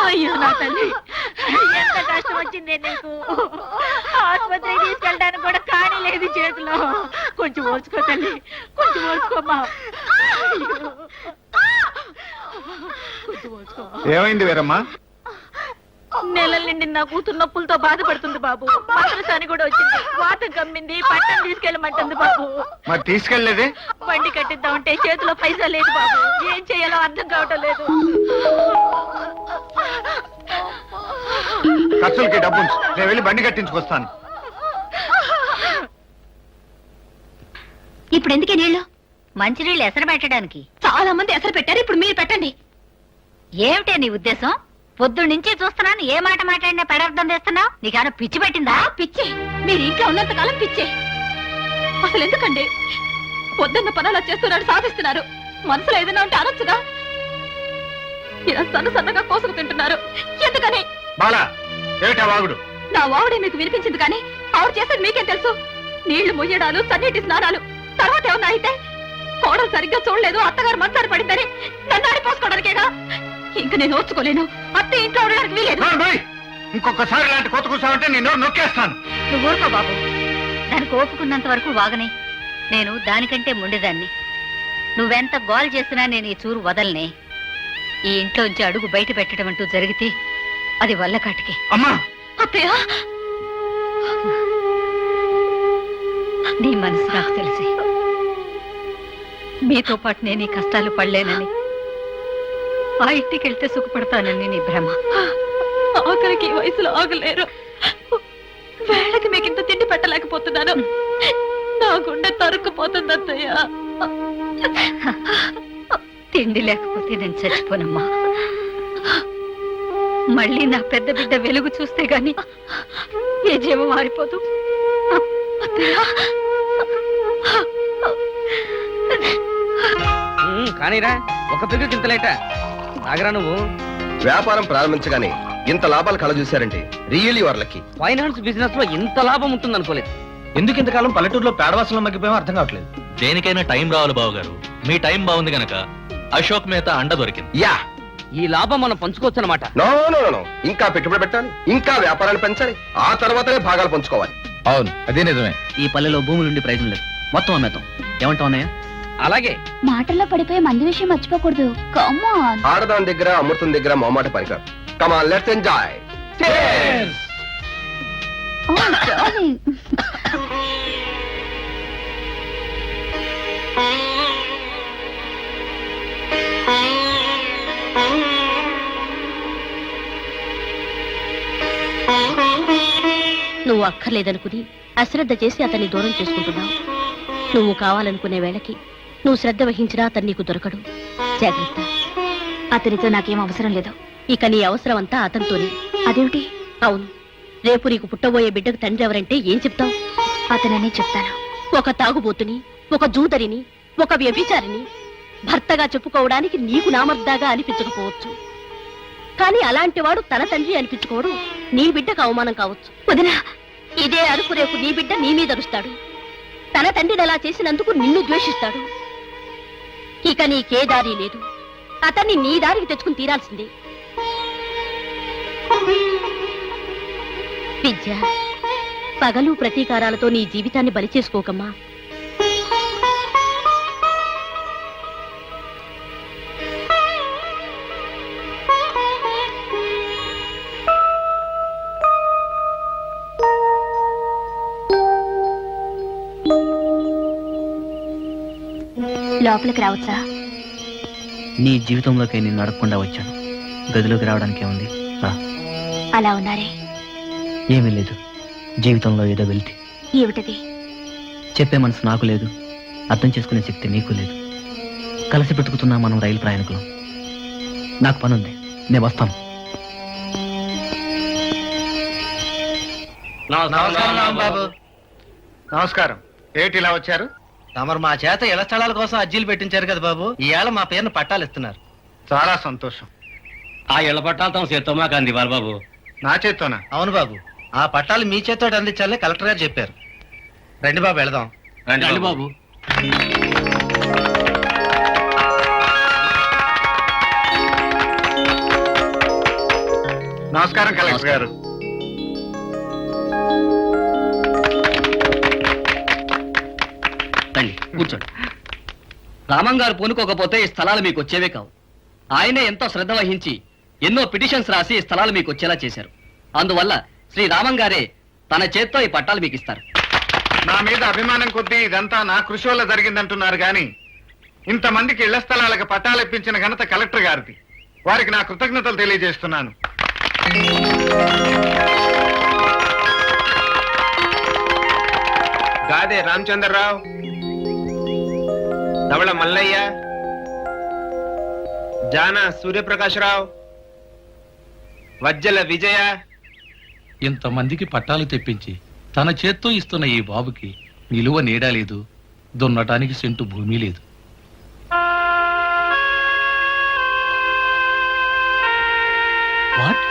అయ్యో నా తల్లి, ఎంత కష్టం వచ్చిందే నీకు. ఆసుపత్రికి తీసుకెళ్ళడానికి కూడా కానీ లేదు చేతిలో. కొంచెం ఓర్చుకో తల్లి, కొంచెం ఓర్చుకోమ్మా.
ఏమైంది వీరమ్మా?
నెలల నుండి నా కూతురు నొప్పులతో బాధపడుతుంది బాబు. మంత్రసాని కూడా వచ్చింది. వాతం కమ్మింది. పట్టం తీసుకెళ్ళమంటుంది బాబు.
మరి తీసుకెళ్లేదే?
బండి కట్టిద్దామంటే చేతిలో పైసా లేదు బాబు. ఏం చేయాలో అర్థం కావటం లేదు.
ఖర్చులకి డబ్బు ఉంచు, నేను వెళ్ళి బండి కట్టించుకొస్తాను.
ఇప్పుడు ఎందుకే నీళ్లు? మంచినీళ్ళు ఎసరు పెట్టడానికి. చాలా మంది ఎసరు పెట్టారు, ఇప్పుడు మీరు పెట్టండి. ఏమిటే నీ ఉద్దేశం? పొద్దు నుంచి చూస్తున్నాను, ఏ మాట మాట్లాడినా పెడార్థం తెస్తున్నావు. నీకేమైనా పిచ్చి పెట్టిందా? పిచ్చి మీరు ఇంట్లో ఉన్నంత కాలం పిచ్చే. అసలు ఎందుకండి పొద్దున్న పనులు చేస్తున్నాడు, సాధిస్తున్నారు. మనసులో ఏదైనా ఉంటే అనొచ్చుగా. ఇలా సన్నగా కోసుకు తింటున్నారు ఎందుకని?
బాలా, ఏమిటా వాగుడు?
నా వావుడే మీకు వినిపించింది కానీ ఆవిడ చేసేది మీకేం తెలుసు? నీళ్లు ముయ్యడాలు, సన్నీటి స్నానాలు. తర్వాత ఏమన్నా అయితే కోడలు సరిగ్గా చూడలేదు, అత్తగారు మంచారు పడిందని నన్ను ఆడిపోసుకోవడానికేగా. ఇంక నేను ఓర్చుకోలేను. అత్త ఇంట్లో ఉండడానికి వీలేదు.
ఇంకొకసారి ఇలాంటి కొత్త కూర్చోమంటే నేను నొక్కేస్తాను.
నువ్వు ఊరుకో బాబు. దానికి ఓపుకున్నంత వరకు వాగనే. నేను దానికంటే ముండేదాన్ని. నువ్వెంత గోల్ చేసినా నేను ఈ చూరు వదలనే. ఈ ఇంట్లోంచి అడుగు బయట పెట్టడం అంటూ జరిగితే అది వల్ల కాటికి.
అమ్మా,
అత్తయ్య, నీ మనసు నాకు తెలిసి మీతో పాటు నేను ఈ కష్టాలు పడలేనని, ఆ ఇంటికి వెళ్తే సుఖపడతానని నీ భ్రమ. ఆఖరికి ఈ వయసులో ఆగలేరు. వేళకి మీకు ఇంత తిండి పెట్టలేకపోతున్నాను. నా గుండె తరుక్కుపోతుంది అత్తయ్య. తిండి లేకపోతే నేను చచ్చిపోనమ్మా. మళ్ళీ నా పెద్ద బిడ్డ వెలుగు చూస్తే గాని ఏ జీవం మారిపోదు.
కానీరా, ఒక పిగ్గు చింతలేట నాగరా. నువ్వు
వ్యాపారం ప్రారంభించగానే ఇంత లాభాలు కళ చూశారంటే really your lucky.
Finance business లో ఇంత లాభం ఉంటుంది అనుకోలేదు.
ఎందుకు ఇంతకాలం పల్లెటూరులో పేడవాసంలో మగ్గిపోయామో అర్థం కావట్లేదు. దేనికైనా టైం రావాలి బావగారు. మీ టైం బాగుంది గనక అశోక్ మెహతా అండ దొరికింది.
యా.
ఈ లాభం మనం పంచుకోవచ్చు అనమాట.
నో నో నో, ఇంకా పెట్టుబడి పెట్టాలి, ఇంకా వ్యాపారాన్ని పెంచాలి, ఆ తర్వాతనే భాగాలు పంచుకోవాలి.
అవును, అదే నిజమే.
ఈ పల్లెలో భూములుండి ప్రయోజనం లేదు, మొత్తం అమ్మేద్దాం. ఏమంటావు అన్నయ్య? అలాగే.
మాటల్లో పడిపోయి మంది విషయం మర్చిపోకూడదు. కమాన్.
ఆడదాని దగ్గర అమృతం దగ్గర మొహమాట పనికారు. Come on, let's enjoy.
నువ్వు అక్కర్లేదనుకుని అశ్రద్ధ చేసి అతన్ని దూరం చేసుకుంటున్నావు. నువ్వు కావాలనుకునే వేళకి నువ్వు శ్రద్ధ వహించినా అతను నీకు దొరకడు. జాగ్రత్త. అతనితో నాకేం అవసరం లేదు. ఇక నీ అవసరం అంతా అతనితోనే. అదేమిటి? అవును, రేపు నీకు పుట్టబోయే బిడ్డకు తండ్రి ఎవరంటే ఏం చెప్తావు? అతననే చెప్తాను. ఒక తాగుబోతుని, ఒక జూదరిని, ఒక వ్యభిచారిని భర్తగా చెప్పుకోవడానికి నీకు నామర్దాగా అనిపించకపోవచ్చు, కానీ అలాంటి వాడు తన తండ్రి అనిపించుకోవడం నీ బిడ్డకు అవమానం కావచ్చు. వదినా, ఇదే అరుపు రేపు నీ బిడ్డ నీ మీద అరుస్తాడు. తన తండ్రిని అలా చేసినందుకు నిన్ను ద్వేషిస్తాడు. ఇక నీకే దారి లేదు. అతన్ని నీ దారికి తెచ్చుకుని తీరాల్సిందే. విద్య, పగలు ప్రతీకారాలతో నీ జీవితాన్ని బలి చేసుకోకమ్మా. లోపలికి రావచ్చా?
నీ జీవితంలోకి నేను నడకుండా వచ్చాను. గదిలోకి రావడానికి ఏముంది? రా.
అలా ఉన్నారే.
ఏమీ లేదు, జీవితంలో ఏదో వెళ్తే.
ఏమిటది?
చెప్పే మనసు నాకు లేదు, అర్థం చేసుకునే శక్తి నీకు లేదు. కలిసి పెట్టుకుతున్నా మనం రైలు ప్రయాణికులం. నాకు పని ఉంది, నేను వస్తాను.
నమస్కారం. ఏటి ఇలా వచ్చారు?
తమరు మా చేత ఇళ్ల స్థలాల కోసం అర్జీలు పెట్టించారు కదా బాబు. ఈవేళ మా పేరును పట్టాలు ఇస్తున్నారు.
చాలా సంతోషం.
ఆ ఇళ్ల పట్టాలు తమ చేత్తో మాకు అందివ్వాలి బాబు.
నా చేత్తోనా?
అవును బాబు, ఆ పట్టాలు మీ చేత్తో అందించాలని కలెక్టర్ గారు చెప్పారు. రండి బాబు, వెళదాం. రండి బాబు.
నమస్కారం కలెక్టర్ గారు.
రండి, కూర్చోండి. రామం గారు పూనుకోకపోతే ఈ స్థలాలు మీకు వచ్చేవే కావు. ఆయనే ఎంతో శ్రద్ధ వహించి ఎన్నో పిటిషన్స్ రాసి ఈ స్థలాలు మీకు వచ్చేలా చేశారు. అందువల్ల శ్రీ రామం గారే తన చేత్తో ఈ పట్టాలు మీకు ఇస్తారు.
నా మీద అభిమానం కొద్దీ ఇదంతా నా కృషి వల్ల జరిగిందంటున్నారు గాని ఇంతమందికి ఇళ్ల స్థలాలకు పట్టాలు ఇప్పించిన ఘనత కలెక్టర్ గారిది. వారికి నా కృతజ్ఞతలు తెలియజేస్తున్నాను. గాదే రామచంద్రరావు, ధవళ మల్లయ్య, జాన సూర్యప్రకాశరావు, వజ్జల విజయ.
ఇంతమందికి పట్టాలు తెప్పించి తన చేత్తో ఇస్తున్న ఈ బాబుకి నిలువ నీడ లేదు, దున్నటానికి సెంటు భూమి లేదు. వాట్?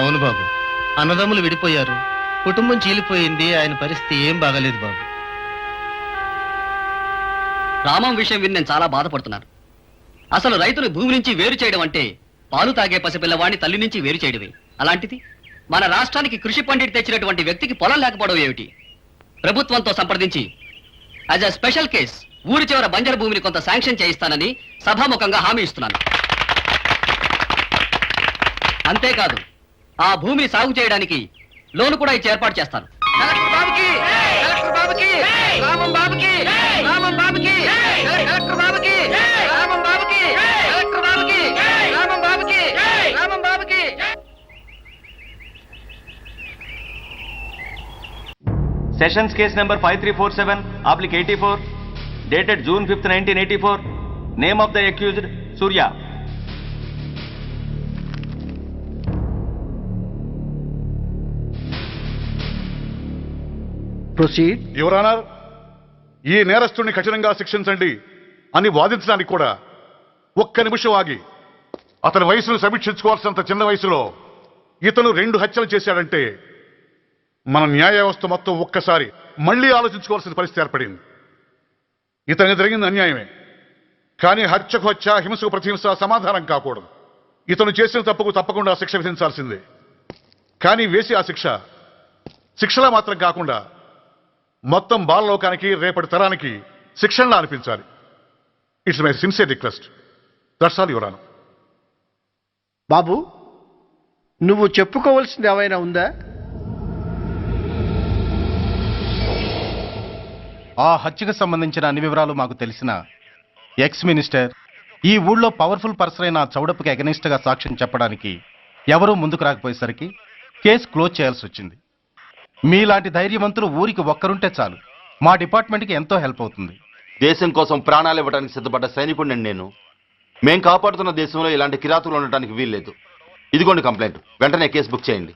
అవును బాబు, అన్నదమ్ములు విడిపోయారు, కుటుంబం చీలిపోయింది. ఆయన పరిస్థితి ఏం బాగాలేదు బాబు. రామం విషయం విని నేను చాలా బాధపడుతున్నాను. అసలు రైతులు భూమి నుంచి వేరు చేయడం అంటే పాలు తాగే పసిపిల్లవాడిని తల్లి నుంచి వేరు చేయడమే. అలాంటిది మన రాష్ట్రానికి కృషి పండిట్ తెచ్చినటువంటి వ్యక్తికి పొలం లేకపోవడం ఏమిటి? ప్రభుత్వంతో సంప్రదించి యాజ్ అ స్పెషల్ కేస్ ఊరి చివర బంజరు భూమిని కొంత శాంక్షన్ చేయిస్తానని సభాముఖంగా హామీ ఇస్తున్నాను. అంతేకాదు, ఆ భూమిని సాగు చేయడానికి లోను కూడా ఇచ్చి ఏర్పాటు చేస్తాను. కలెక్టర్ బాబుకి, కలెక్టర్ బాబుకి, రామం బాబుకి, రామం బాబుకి, కలెక్టర్ బాబుకి, రామం బాబుకి, కలెక్టర్ బాబుకి, రామం బాబుకి, రామం బాబుకి.
Sessions case number 5347/84 dated June 5th, 1984. Name of the accused, Surya.
Proceed.
Your honour, ఈ నేరస్తుడిని కఠినంగా శిక్షించండి అని వాదించడానికి కూడా ఒక్క నిమిషం ఆగి, అతని వయసును సమీక్షించుకోవాల్సినంత చిన్న వయసులో ఇతను 2 హత్యలు చేశాడంటే మన న్యాయ వ్యవస్థ మొత్తం ఒక్కసారి మళ్లీ ఆలోచించుకోవాల్సిన పరిస్థితి ఏర్పడింది. ఇతనికి జరిగింది అన్యాయమే, కానీ హత్యకు హత్య, హింసకు ప్రతిహింస సమాధానం కాకూడదు. ఇతను చేసిన తప్పుకు తప్పకుండా శిక్ష విధించాల్సిందే. కానీ వేసి ఆ శిక్షలా మాత్రం కాకుండా మొత్తం బాలలోకానికి, రేపటి తరానికి శిక్షణలా అనిపించాలి. It's my sincere request. That's all your honour.
బాబు, నువ్వు చెప్పుకోవాల్సింది ఏమైనా ఉందా?
ఆ హత్యకు సంబంధించిన అన్ని వివరాలు మాకు తెలిసిన ఎక్స్ మినిస్టర్, ఈ ఊళ్ళో పవర్ఫుల్ పర్సన్ అయిన చౌడప్పకి అగెనిస్ట్ గా సాక్ష్యం చెప్పడానికి ఎవరూ ముందుకు రాకపోయేసరికి కేసు క్లోజ్ చేయాల్సి వచ్చింది. మీలాంటి ధైర్యవంతులు ఊరికి ఒక్కరుంటే చాలు, మా డిపార్ట్మెంట్కి ఎంతో హెల్ప్ అవుతుంది.
దేశం కోసం ప్రాణాలు ఇవ్వడానికి సిద్ధపడ్డ సైనికుడిని నేను. మేం కాపాడుతున్న దేశంలో ఇలాంటి కిరాతులు ఉండటానికి వీల్లేదు. ఇదిగోండి కంప్లైంట్, వెంటనే కేసు బుక్ చేయండి.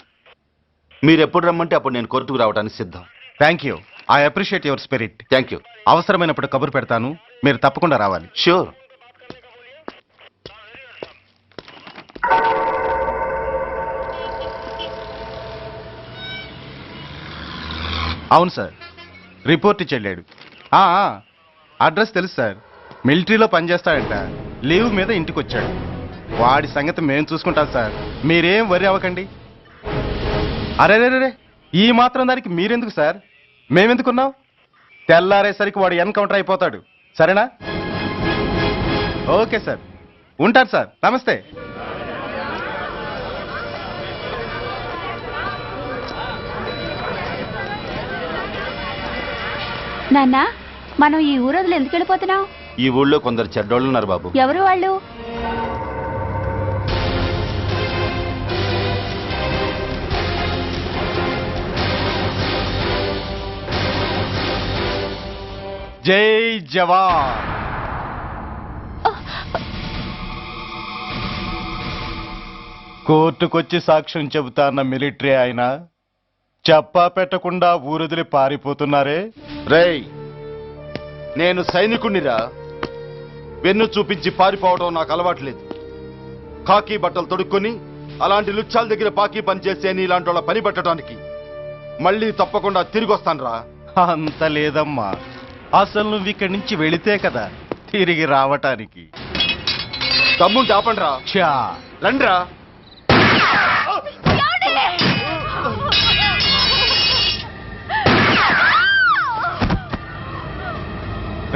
మీరు ఎప్పుడు రమ్మంటే అప్పుడు నేను కోర్టుకు రావడానికి సిద్ధం.
Thank you. I appreciate your spirit.
Thank you.
అవసరమైనప్పుడు కబురు పెడతాను, మీరు తప్పకుండా రావాలి.
షూర్.
అవును సార్, రిపోర్ట్ ఇచ్చి వెళ్ళాడు. అడ్రస్ తెలుసు సార్, మిలిటరీలో పనిచేస్తాడంట. లీవ్ మీద ఇంటికి వచ్చాడు. వాడి సంగతి మేము చూసుకుంటాం సార్, మీరేం వరి అవ్వకండి. అరే, ఈ మాత్రం దానికి మీరెందుకు సార్, మేమెందుకున్నాం? తెల్లారేసరికి వాడు ఎన్కౌంటర్ అయిపోతాడు. సరేనా? ఓకే సార్, ఉంటారు సార్. నమస్తే.
నాన్న, మనం ఈ ఊరోజులు ఎందుకు వెళ్ళిపోతున్నాం?
ఈ ఊళ్ళో కొందరు చెడ్డోళ్ళు ఉన్నారు బాబు.
ఎవరు వాళ్ళు?
జై జవాన్. కోర్టుకొచ్చి సాక్ష్యం చెబుతాన్న మిలిటరీ ఆయన చెప్పా పెట్టకుండా ఊరొదిలి పారిపోతున్నారే.
రేయ్, నేను సైనికుణ్ణిరా. వెన్ను చూపించి పారిపోవడం నాకు అలవాట్లేదు. కాకి బట్టలు తొడుక్కొని అలాంటి లుచ్చాల దగ్గర పాకి పనిచేసే ఇలాంటి వాళ్ళ పని పెట్టడానికి మళ్ళీ తప్పకుండా తిరిగి వస్తానురా.
అంత లేదమ్మా, అసలు నువ్వు ఇక్కడి నుంచి వెళితే కదా తిరిగి రావటానికి.
తమ్ముంటే ఆపండిరా.
ఛా,
రండిరా.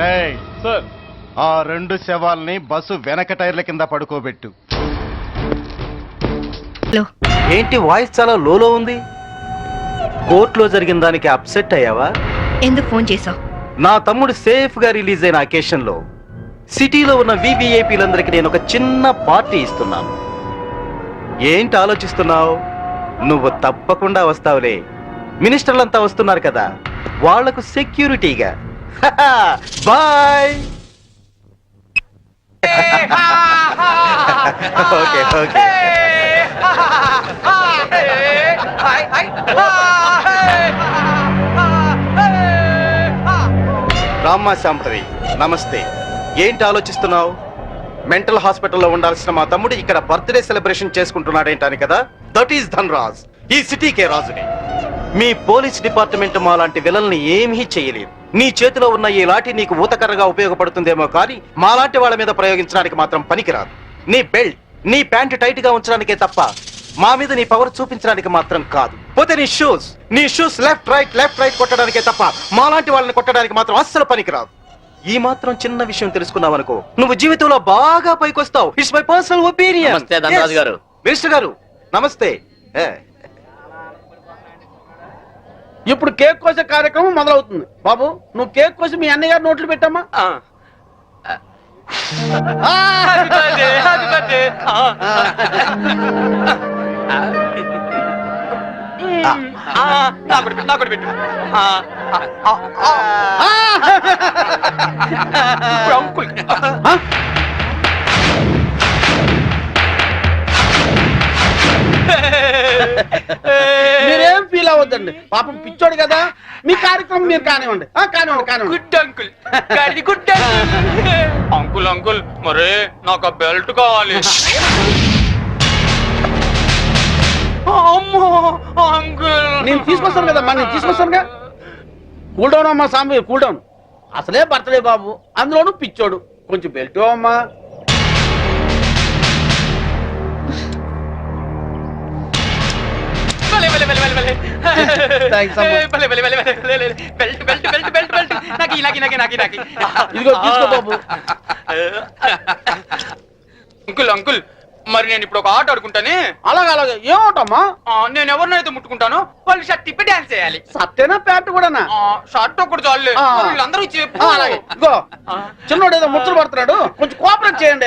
రేయ్, ఆ 2 శవాల్ని బస్సు వెనక టైర్ల కింద పడుకోబెట్టు. ఏంటి వాయిస్ చాలా లోలో ఉంది? కోర్టులో జరిగిన దానికి అప్సెట్ అయ్యావా?
ఎందుకు ఫోన్ చేసావు?
నా తమ్ముడు సేఫ్ గా రిలీజ్ అయిన అకేషన్ లో సిటీలో ఉన్న వివిఐపీలందరికీ నేను ఒక చిన్న పార్టీ ఇస్తున్నాను. ఏంటి ఆలోచిస్తున్నావు? నువ్వు తప్పకుండా వస్తావులే. మినిస్టర్లంతా వస్తున్నారు కదా, వాళ్లకు సెక్యూరిటీగా. బాయ్. Okay okay. రామ్మా శాంపతి, నమస్తే. ఏంటి ఆలోచిస్తున్నావు? మెంటల్ హాస్పిటల్లో ఉండాల్సిన మా తమ్ముడు ఇక్కడ బర్త్డే సెలబ్రేషన్ చేసుకుంటున్నాడేంటాని కదా. దట్ ఈస్ ధన్రాజ్, ఈ సిటీకే రాజుని. మీ పోలీస్ డిపార్ట్మెంట్ మా లాంటి విలల్ని ఏమీ చేయలేదు. నీ చేతిలో ఉన్న ఈ లాఠీ నీకు ఊతకర్రగా ఉపయోగపడుతుందేమో కానీ మాలాంటి వాళ్ళ మీద ప్రయోగించడానికి మాత్రం పనికిరాదు. నీ బెల్ట్, నీ ప్యాంటు టైట్ గా ఉంచడానికే తప్ప మా మీద నీ పవర్ చూపించడానికి మాత్రం కాదు. పోతే నీ షూస్ లెఫ్ట్ రైట్ కొట్టడానికే తప్ప మాలాంటి వాళ్ళని కొట్టడానికి మాత్రం అస్సలు పనికిరాదు. ఈ మాత్రం చిన్న విషయం తెలుసుకున్నావనుకో, నువ్వు జీవితంలో బాగా పైకొస్తావు. It's my personal opinion.
నమస్తే ధనరాజు గారు.
మినిస్టర్ గారు నమస్తే.
ఇప్పుడు కేక్ కోసే కార్యక్రమం మొదలవుతుంది. బాబు, నువ్వు కేక్ కోసి మీ అన్నయ్య గారు నోట్లు పెట్టమ్మా. మీరేం ఫీల్ అవ్వద్దండి, పాపం పిచ్చోడు కదా. మీ కార్యక్రమం మీరు కానివ్వండి. Good uncle, good uncle. Uncle మరే నాకు ఆ బెల్ట్ కావాలి. నేను తీసుకొస్తాను కదమ్మా, నేను తీసుకొస్తానుగా. కూల్ డౌన్ అమ్మా సాంబి, కూల్ డౌన్. అసలే బర్త్డే బాబు, అందులోనూ పిచ్చోడు. కొంచెం బెల్ట్ అమ్మా.
ఇదిగో తీసుకో బాబు.
అంకుల్ అంకుల్, మరి నేను ఇప్పుడు ఒక ఆట ఆడుకుంటానే. అలాగే అలాగే, ఏం ఆటమ్మా? నేను ఎవరినైతే ముట్టుకుంటాను వాళ్ళు షర్ట్ తిప్పి డాన్స్ చేయాలి. సత్యనా ప్యాంట్ కూడా? షర్ట్ ఒకటి చాలు, వీళ్ళందరూ చెప్పు. అలాగే, ఇగో చిన్నోడు ఏదో ముచ్చలు పడుతున్నాడు, కొంచెం కోఆపరేట్ చేయండి.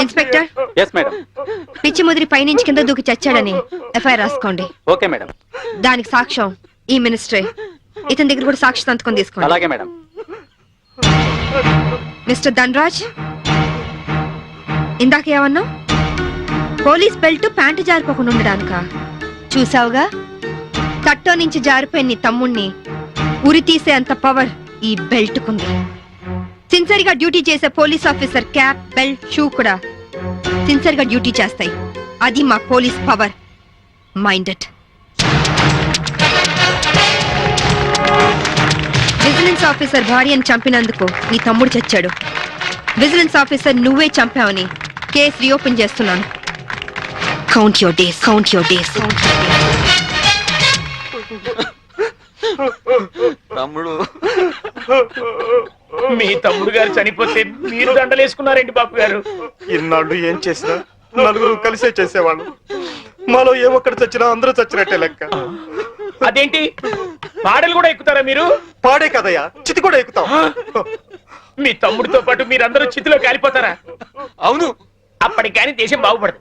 ఇన్స్పెక్టర్.
Yes madam.
పిచ్చి ముదిరి పైనుంచి కింద దూకి చచ్చాడని ఎఫ్ఐఆర్ రాసుకోండి.
Okay madam.
దానికి సాక్ష్యం ఈ మినిస్టరే. ఇతని దగ్గర కూడా సాక్షి సంతకం తీసుకోండి.
అలాగే మేడం.
మిస్టర్ ధనరాజ్, ఇందాక ఏమన్నా? పోలీస్ బెల్ట్ ప్యాంటు జారిపోకుండా ఉండడానికా? చూసావుగా, తట్టో నుంచి జారిపోయిన నీ తమ్ముణ్ణి ఉరి తీసే అంత పవర్ ఈ బెల్ట్ కుంది. సిన్సియర్ గా డ్యూటీ చేసే police officer cap, belt, shoe కూడా సిన్సియర్ గా డ్యూటీ చేస్తాయి. అది మా police power. Minded. Vigilance officer భార్యను చంపినందుకు నీ తమ్ముడు చచ్చాడు. విజిలెన్స్ ఆఫీసర్ నువ్వే చంపావని కేసు రీఓపెన్ చేస్తున్నాను. Count your days, count your days.
తమ్ముడు,
మీ తమ్ముడు గారు చనిపోతే మీరు దండలేసుకున్నారేంటి బాబు గారు?
ఇన్నాళ్ళు ఏం చేసినా నలుగురు కలిసే చేసేవాళ్ళు. మాలో ఏ ఒక్కడు చచ్చినా అందరూ చచ్చినట్టే లెక్క.
అదేంటి, పాడలు కూడా ఎక్కుతారా మీరు?
పాడే కదయ్యా, చితి కూడా ఎక్కుతాం.
మీ తమ్ముడితో పాటు మీరందరూ చితిలో కాలిపోతారా?
అవును.
అప్పటికి కానీ దేశం బాగుపడదు.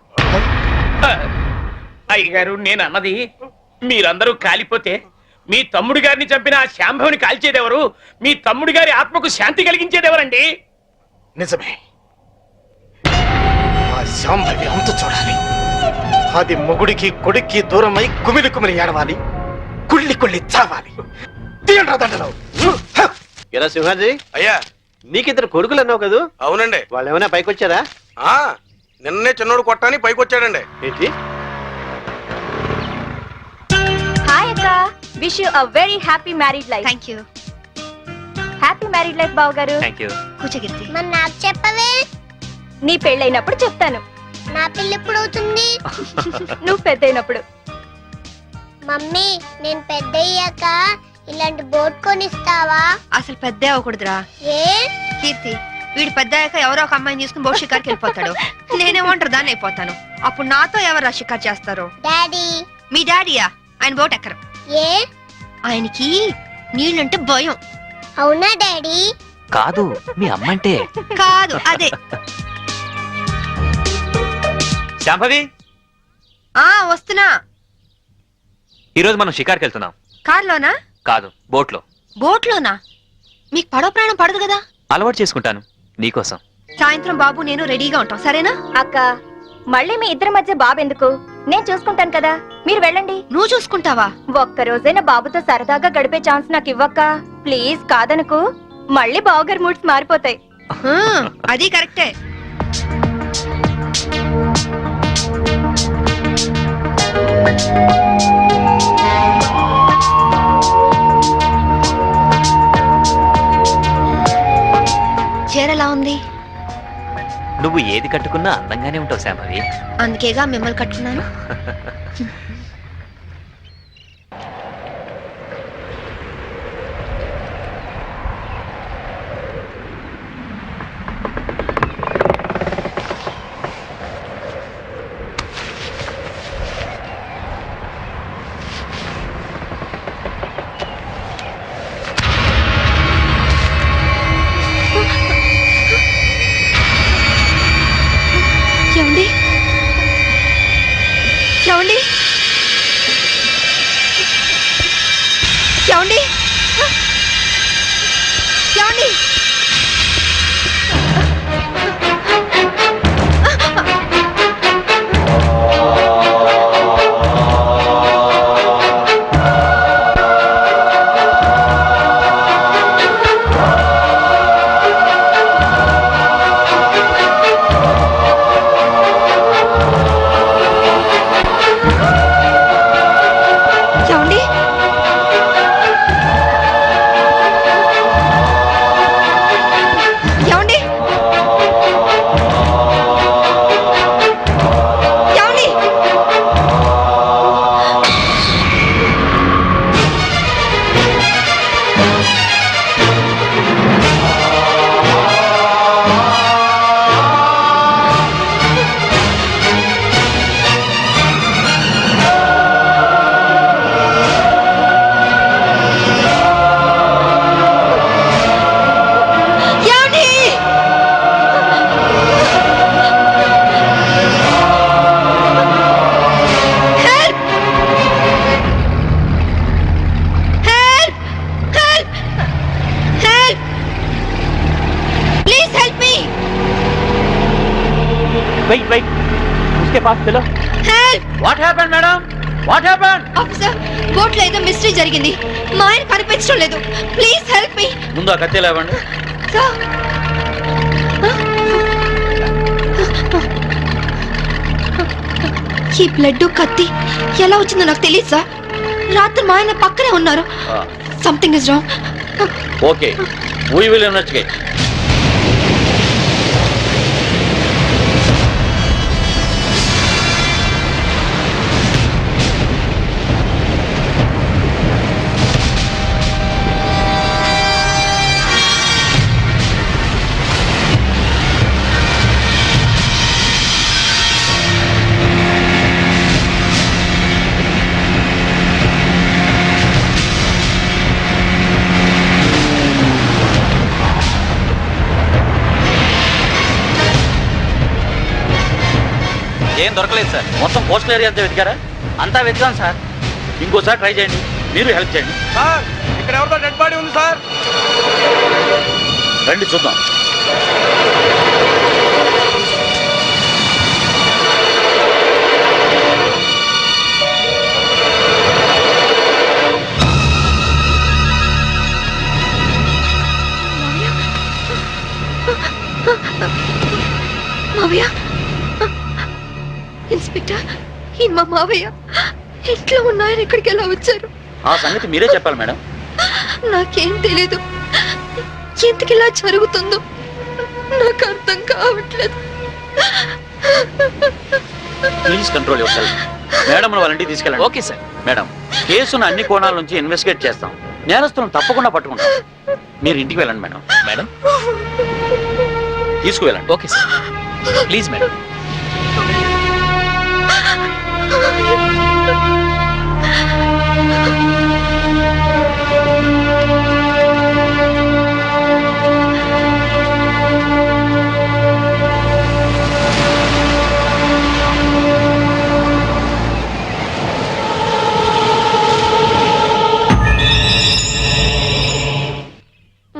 అయ్యగారు, నేను అన్నది మీరందరూ కాలిపోతే మీ తమ్ముడు గారిని చంపిన ఆ శాంభవిని కాల్చేదెవరు? మీ తమ్ముడి గారి ఆత్మకు శాంతి కలిగించేదెవరండి?
నిజమే, ఆ శాంభవి అంతు చూడాలి. అది మొగుడికి కొడుక్కి దూరమై కుమిలి కుమిలి ఏడవాలి, కుళ్ళి కుళ్ళి చావాలి. తీయండ్రా దండలు.
ఎరా సింహాజీ,
అయ్యా,
నీకిద్దరు కొడుకులు అన్నావు కదా?
అవునండి.
వాళ్ళు ఏమైనా పైకి వచ్చారా?
నిన్నే చిన్నోడు కొట్టాని పైకి వచ్చాడండి.
ఏంటి?
హాయ్ అక్క, wish you a very happy married life.
Thank you.
Happy married life బావ గారు.
కూర్చోగిర్తి.
మరి నాకు చెప్పవే?
నీ పెళ్ళైనప్పుడు చెప్తాను.
నా పిల్ల ఎప్పుడు అవుతుంది?
నువ్వు పెద్దయినప్పుడు.
మమ్మీ, నేను పెద్ద అయ్యాక ఇలాంటి బోట్ కొనిస్తావా?
అసలు పెద్ద అవ్వకూడదురా.
ఏ?
కీర్తి, వీడు పెద్ద అయ్యాక ఎవరో ఒక అమ్మాయిని తీసుకుని బోట్ షికార్కి వెళ్ళిపోతాడు. నేనేమంటారు దాన్ని అయిపోతాను. అప్పుడు నాతో ఎవరు షికార్ చేస్తారు?
డాడీ.
మీ డాడీయా? ఆయన బోట్ ఎక్కరు.
ఏ?
ఆయనకి నీళ్ళంటే భయం.
అవునా డాడీ?
కాదు, మీ అమ్మంటే.
కాదు, అదే.
శాంభవి,
వస్తున్నా.
ఈరోజు మనం షికార్కి వెళ్తున్నాం.
కార్లోనా?
కాదు, బోట్లో.
బోట్లోనా? మీకు పడవ ప్రాణం పడదు కదా?
అలవాటు చేసుకుంటాను నీకోసం.
సాయంత్రం బాబు నేను రెడీగా ఉంటాం, సరేనా?
అక్క, మళ్ళీ మీ ఇద్దరి మధ్య బాబు ఎందుకు? నేను చూసుకుంటాను కదా, మీరు వెళ్ళండి.
నువ్వు చూసుకుంటావా?
ఒక్క రోజైనా బాబుతో సరదాగా గడిపే ఛాన్స్ నాకు ఇవ్వక్క ప్లీజ్. కాదనుకు, మళ్ళీ బావగారి మూడ్స్ మారిపోతాయి.
అది కరెక్టే. చీర ఎలా ఉంది?
నువ్వు ఏది కట్టుకున్నా అందంగానే ఉంటావు శాంభవి.
అందుకేగా మిమ్మల్ని కట్టుకున్నాను. ఏమండి? ఏమండి? ఏమండి? ఏమండి? ఏమండి? ఏమండి? ఏమండి? ఏమండి? Help! Help! Help! Help! Please help me!
Wait wait, उसके पास चलो.
Help!
What happened madam? What happened?
Officer, బోట్లో ఏదో మిస్టరీ జరిగింది. మా ఆయన కనిపించడం లేదు. Please help me.
ముందు ఆ కత్తి లేవండి.
సార్, ఈ బ్లడ్ కత్తి ఎలా వచ్చిందో నాకు తెలియదు సార్. రాత్రి మా ఆయన పక్కనే ఉన్నారు. Something is wrong.
Okay, we will investigate. ఏం దొరకలేదు సార్. మొత్తం కోస్టల్ ఏరియా అంతా వెతికారా? అంతా వెతికాం సార్. ఇంకోసారి ట్రై చేయండి, మీరు హెల్ప్ చేయండి.
సార్, ఇక్కడ ఎవరితో డెడ్ బాడీ ఉంది సార్.
రండి చూద్దాం.
మావయ్య, ఇన్స్పెక్టర్, ఈ మా మావయ్య ఇంట్లో ఉన్నాయని ఇక్కడికి ఎలా వచ్చారు?
ఆ సంగతి మీరే చెప్పాలి మేడం.
నాకేం తెలీదు. ఎందుకు ఇలా జరుగుతుందో నాకు అర్థం కావట్లేదు.
Please control your self. Madam వాళ్ళ ఇంటికి తీసుకెళ్ళండి.
Okay sir.
మేడం, కేసును అన్ని కోణాల నుంచి ఇన్వెస్టిగేట్ చేస్తాం. నేరస్తులను తప్పకుండా పట్టుకుంటాం. మీరు ఇంటికి వెళ్ళండి మేడం.
మేడం,
తీసుకువెళ్ళండి.
Okay sir. Please madam.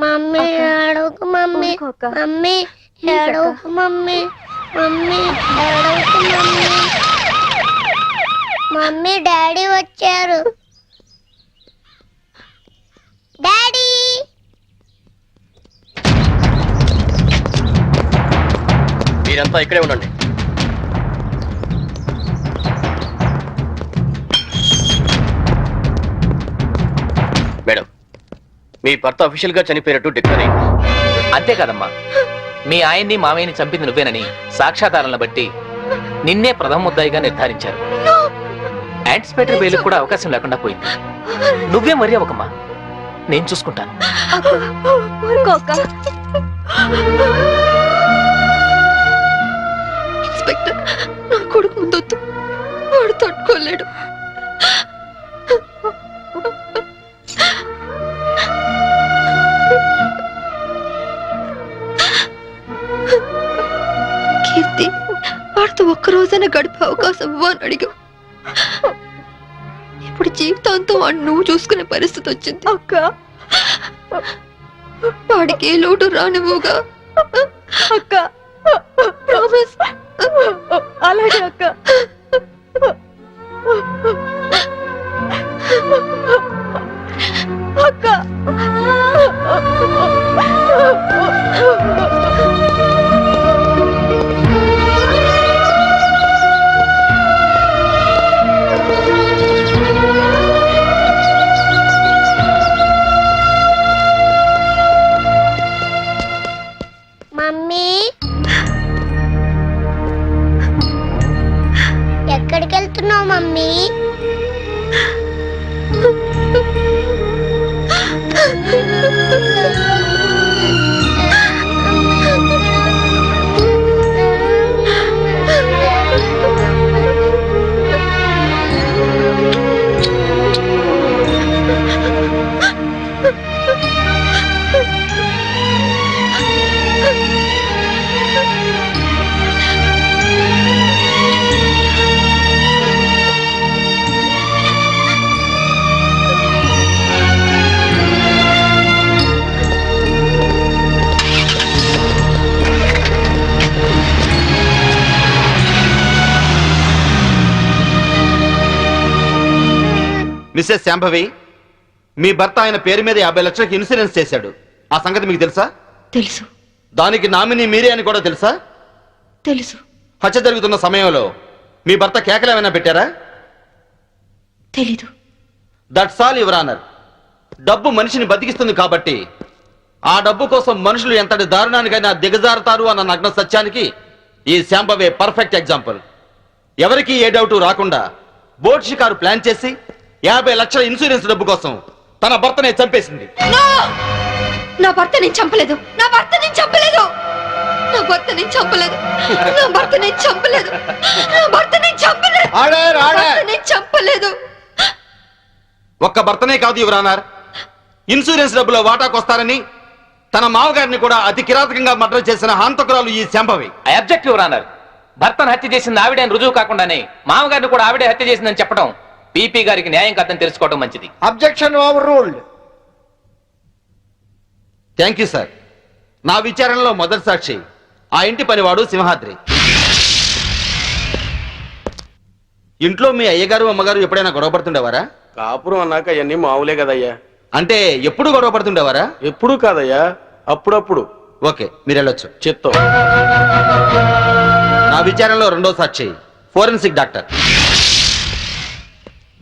Mummy ఏడవకు మమ్మీ. మమ్మీ ఏడవకు మమ్మీ. మమ్మీ ఏడవకు మమ్మీ. మమ్మీ డాడీ వచ్చారు. డాడీ,
మీరంతా ఇక్కడే ఉండండి. మీ భర్త అఫీషియల్ గా చనిపోయినట్టు డిక్లేర్ అయింది.
అంతేకాదమ్మా, మీ ఆయన్ని మామయ్యని చంపింది నువ్వేనని సాక్ష్యాధారాలను బట్టి నిన్నే ప్రథమ ముద్దాయిగా నిర్ధారించారు. యాంటిసిపేటరీ బెయిల్ కూడా అవకాశం లేకుండా పోయింది. నువ్వే మరీ అవకమ్మా, నేను చూసుకుంటాను.
ఇన్స్పెక్టర్, నా కొడుకు ముందొద్దు, వాడు తట్టుకోలేడు. కీర్తి, వాడితో ఒక్కరోజైనా గడిపే అవకాశం ఇవ్వు అని అడిగా. ఇప్పుడు జీవితాంతం వాడిని నువ్వు చూసుకునే పరిస్థితి వచ్చింది. అక్క, వాడికి ఏ లోటు రానివ్వుగా అక్క. ప్రామిస్. అలాగే అక్క. అక్క,
మమ్మీ, ఎక్కడికి వెళ్తున్నావు మమ్మీ?
మిస్సెస్ శాంభవి, మీ భర్త ఆయన పేరు మీద 50 లక్షలకు ఇన్సూరెన్స్ చేశాడు. ఆ సంగతి మీకు తెలుసా?
తెలుసు.
దానికి నామినీ మీరే అని కూడా తెలుసా?
తెలుసు.
హత్య జరుగుతున్న సమయంలో మీ భర్త కేకలు ఏమైనా పెట్టారా?
తెలీదు.
That's all your honour. డబ్బు మనిషిని బతికిస్తుంది కాబట్టి ఆ డబ్బు కోసం మనుషులు ఎంతటి దారుణానికైనా దిగజారుతారు అన్న నగ్న సత్యానికి ఈ శాంభవే పర్ఫెక్ట్ ఎగ్జాంపుల్. ఎవరికి ఏ డౌట్ రాకుండా బోట్ షికారు ప్లాన్ చేసి 50 లక్షల ఇన్సూరెన్స్ డబ్బు కోసం తన భర్తనే చంపేసింది.
నా భర్త నేను చంపలేదు. నా భర్త నేను చంపలేదు. నా భర్త నేను చంపలేదు. నా భర్త నేను చంపలేదు. నా భర్త నేను చంపలేదు. నేను చంపలేదు.
ఒక్క భర్తనే కాదు యువర్ ఆనర్, ఇన్సూరెన్స్ డబ్బులో వాటాకొస్తారని తన మామగారిని కూడా అతి కిరాతకంగా మర్డర్ చేసిన హంతకురాలు ఈ Shambhavi.
I object your honour. భర్తను హత్య చేసింది ఆవిడే అని రుజువు కాకుండానే మామగారిని కూడా ఆవిడే హత్య చేసిందని చెప్పడం పీపీ గారికి న్యాయం కాదని తెలుసుకోవడం మంచిది.
Objection over ruled. Thank you sir. నా విచారణలో మొదటి సాక్షి ఆ ఇంటి పనివాడు సింహాద్రి. ఇంట్లో మీ అయ్యగారు అమ్మగారు ఎప్పుడైనా గొడవ పడుతుండేవారా?
కాపురం అన్నాక అవన్నీ మామూలే కదయ్యా.
అంటే ఎప్పుడు గొడవ పడుతుండేవారా?
ఎప్పుడు కాదయ్యా, అప్పుడప్పుడు.
ఓకే, మీరు వెళ్ళొచ్చు.
చిత్తం.
నా విచారణలో రెండో సాక్షి ఫోరెన్సిక్ డాక్టర్.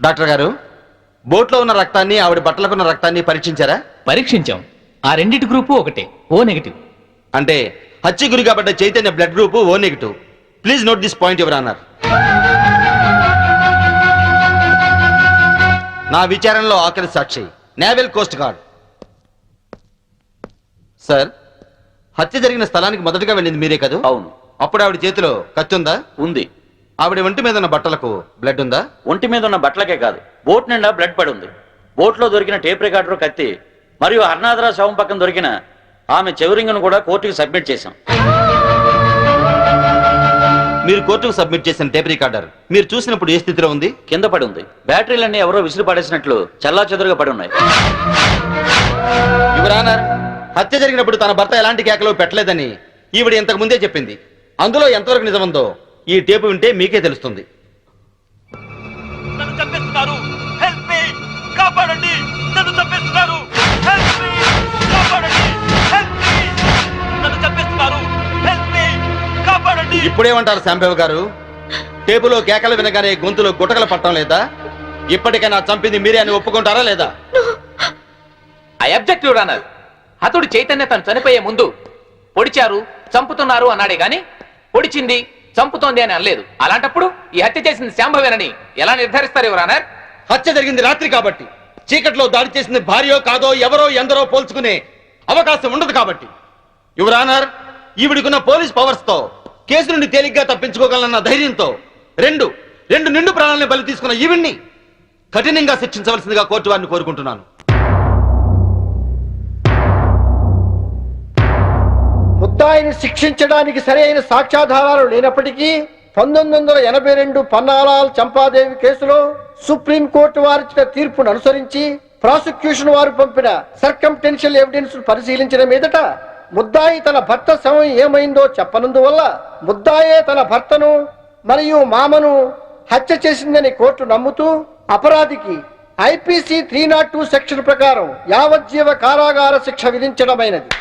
డాక్టర్ గారు, బోట్లో ఉన్న రక్తాన్ని ఆవిడ బట్టలకున్న రక్తాన్ని పరీక్షించారా?
పరీక్షించాం. ఆ రెండింటి గ్రూపు ఒకటే, ఓ నెగిటివ్.
అంటే హత్య గురి కాబట్ట Chaitanya blood group O negative. Please note this point your honour. నా విచారణలో ఆఖరి సాక్షి నేవల్ కోస్ట్ గార్డ్. సార్, హత్య జరిగిన స్థలానికి మొదటగా వెళ్ళింది మీరే కదా?
అవును.
అప్పుడు ఆవిడ చేతిలో కత్తి ఉందా?
ఉంది.
ఆవిడ ఒంటి మీద ఉన్న బట్టలకు బ్లడ్ ఉందా?
ఒంటి మీద ఉన్న బట్టలకే కాదు, బోట్ నిండా బ్లడ్ పడి ఉంది. బోట్లో దొరికిన టేప్ రికార్డర్, కత్తి మరియు హర్నాథరా శవం పక్కన దొరికిన ఆమె చెవిరింగ్ను కూడా కోర్టుకు సబ్మిట్ చేశాం.
మీరు కోర్టుకు సబ్మిట్ చేసిన టేప్ రికార్డర్ మీరు చూసినప్పుడు ఏ స్థితిలో ఉంది?
కింద పడి ఉంది. బ్యాటరీలన్నీ ఎవరో విసిరి పడేసినట్లు చల్లా చెదురుగా పడి ఉన్నాయి.
యువర్ ఆనర్, హత్య జరిగినప్పుడు తన భర్త ఎలాంటి కేకలు పెట్టలేదని ఈవిడ ఇంతకు ముందే చెప్పింది. అందులో ఎంతవరకు నిజముందో ఈ టేపు వింటే మీకే తెలుస్తుంది. ఇప్పుడేమంటారు శాంభవి గారు? టేపులో కేకలు వినగానే గొంతులో గుటకలు పట్టడం లేదా? ఇప్పటికైనా చంపింది మీరే అని ఒప్పుకుంటారా లేదా?
I object your honour. హతుడు చైతన్య తను చనిపోయే ముందు పొడిచారు, చంపుతున్నారు అన్నాడే గాని పొడిచింది, చంపుతోంది అని అనలేదు. అలాంటప్పుడు ఈ హత్య చేసింది శాంభవేనని ఎలా నిర్ధారిస్తారు యువర్ ఆనర్?
హత్య జరిగింది రాత్రి కాబట్టి, చీకట్లో దాడి చేసింది భార్యో కాదో ఎవరో ఎందరో పోల్చుకునే అవకాశం ఉండదు కాబట్టి. యువర్ ఆనర్, ఈవిడికున్న పోలీస్ పవర్స్ తో కేసు నుండి తేలిగ్గా తప్పించుకోగలన్న ధైర్యంతో రెండు నిండు ప్రాణాలను బలి తీసుకున్న ఈవిడ్ని కఠినంగా శిక్షించవలసిందిగా కోర్టు వారిని కోరుకుంటున్నాను.
ముద్దాయిని శిక్షించడానికి సరైన సాక్ష్యాధారాలు లేనప్పటికీ 1982 పన్నాలాల్ చంపాదేవి కేసులో సుప్రీంకోర్టు వారిచ్చిన తీర్పును అనుసరించి ప్రాసిక్యూషన్ వారు పంపిన సర్కంటెన్షియల్ ఎవిడెన్స్ పరిశీలించిన మీదట ముద్దాయి తన భర్త శవం ఏమైందో చెప్పనందువల్ల ముద్దాయే తన భర్తను మరియు మామను హత్య చేసిందని కోర్టు నమ్ముతూ అపరాధికి IPC 302 సెక్షన్ ప్రకారం యావజ్జీవ కారాగార శిక్ష విధించడమైనది.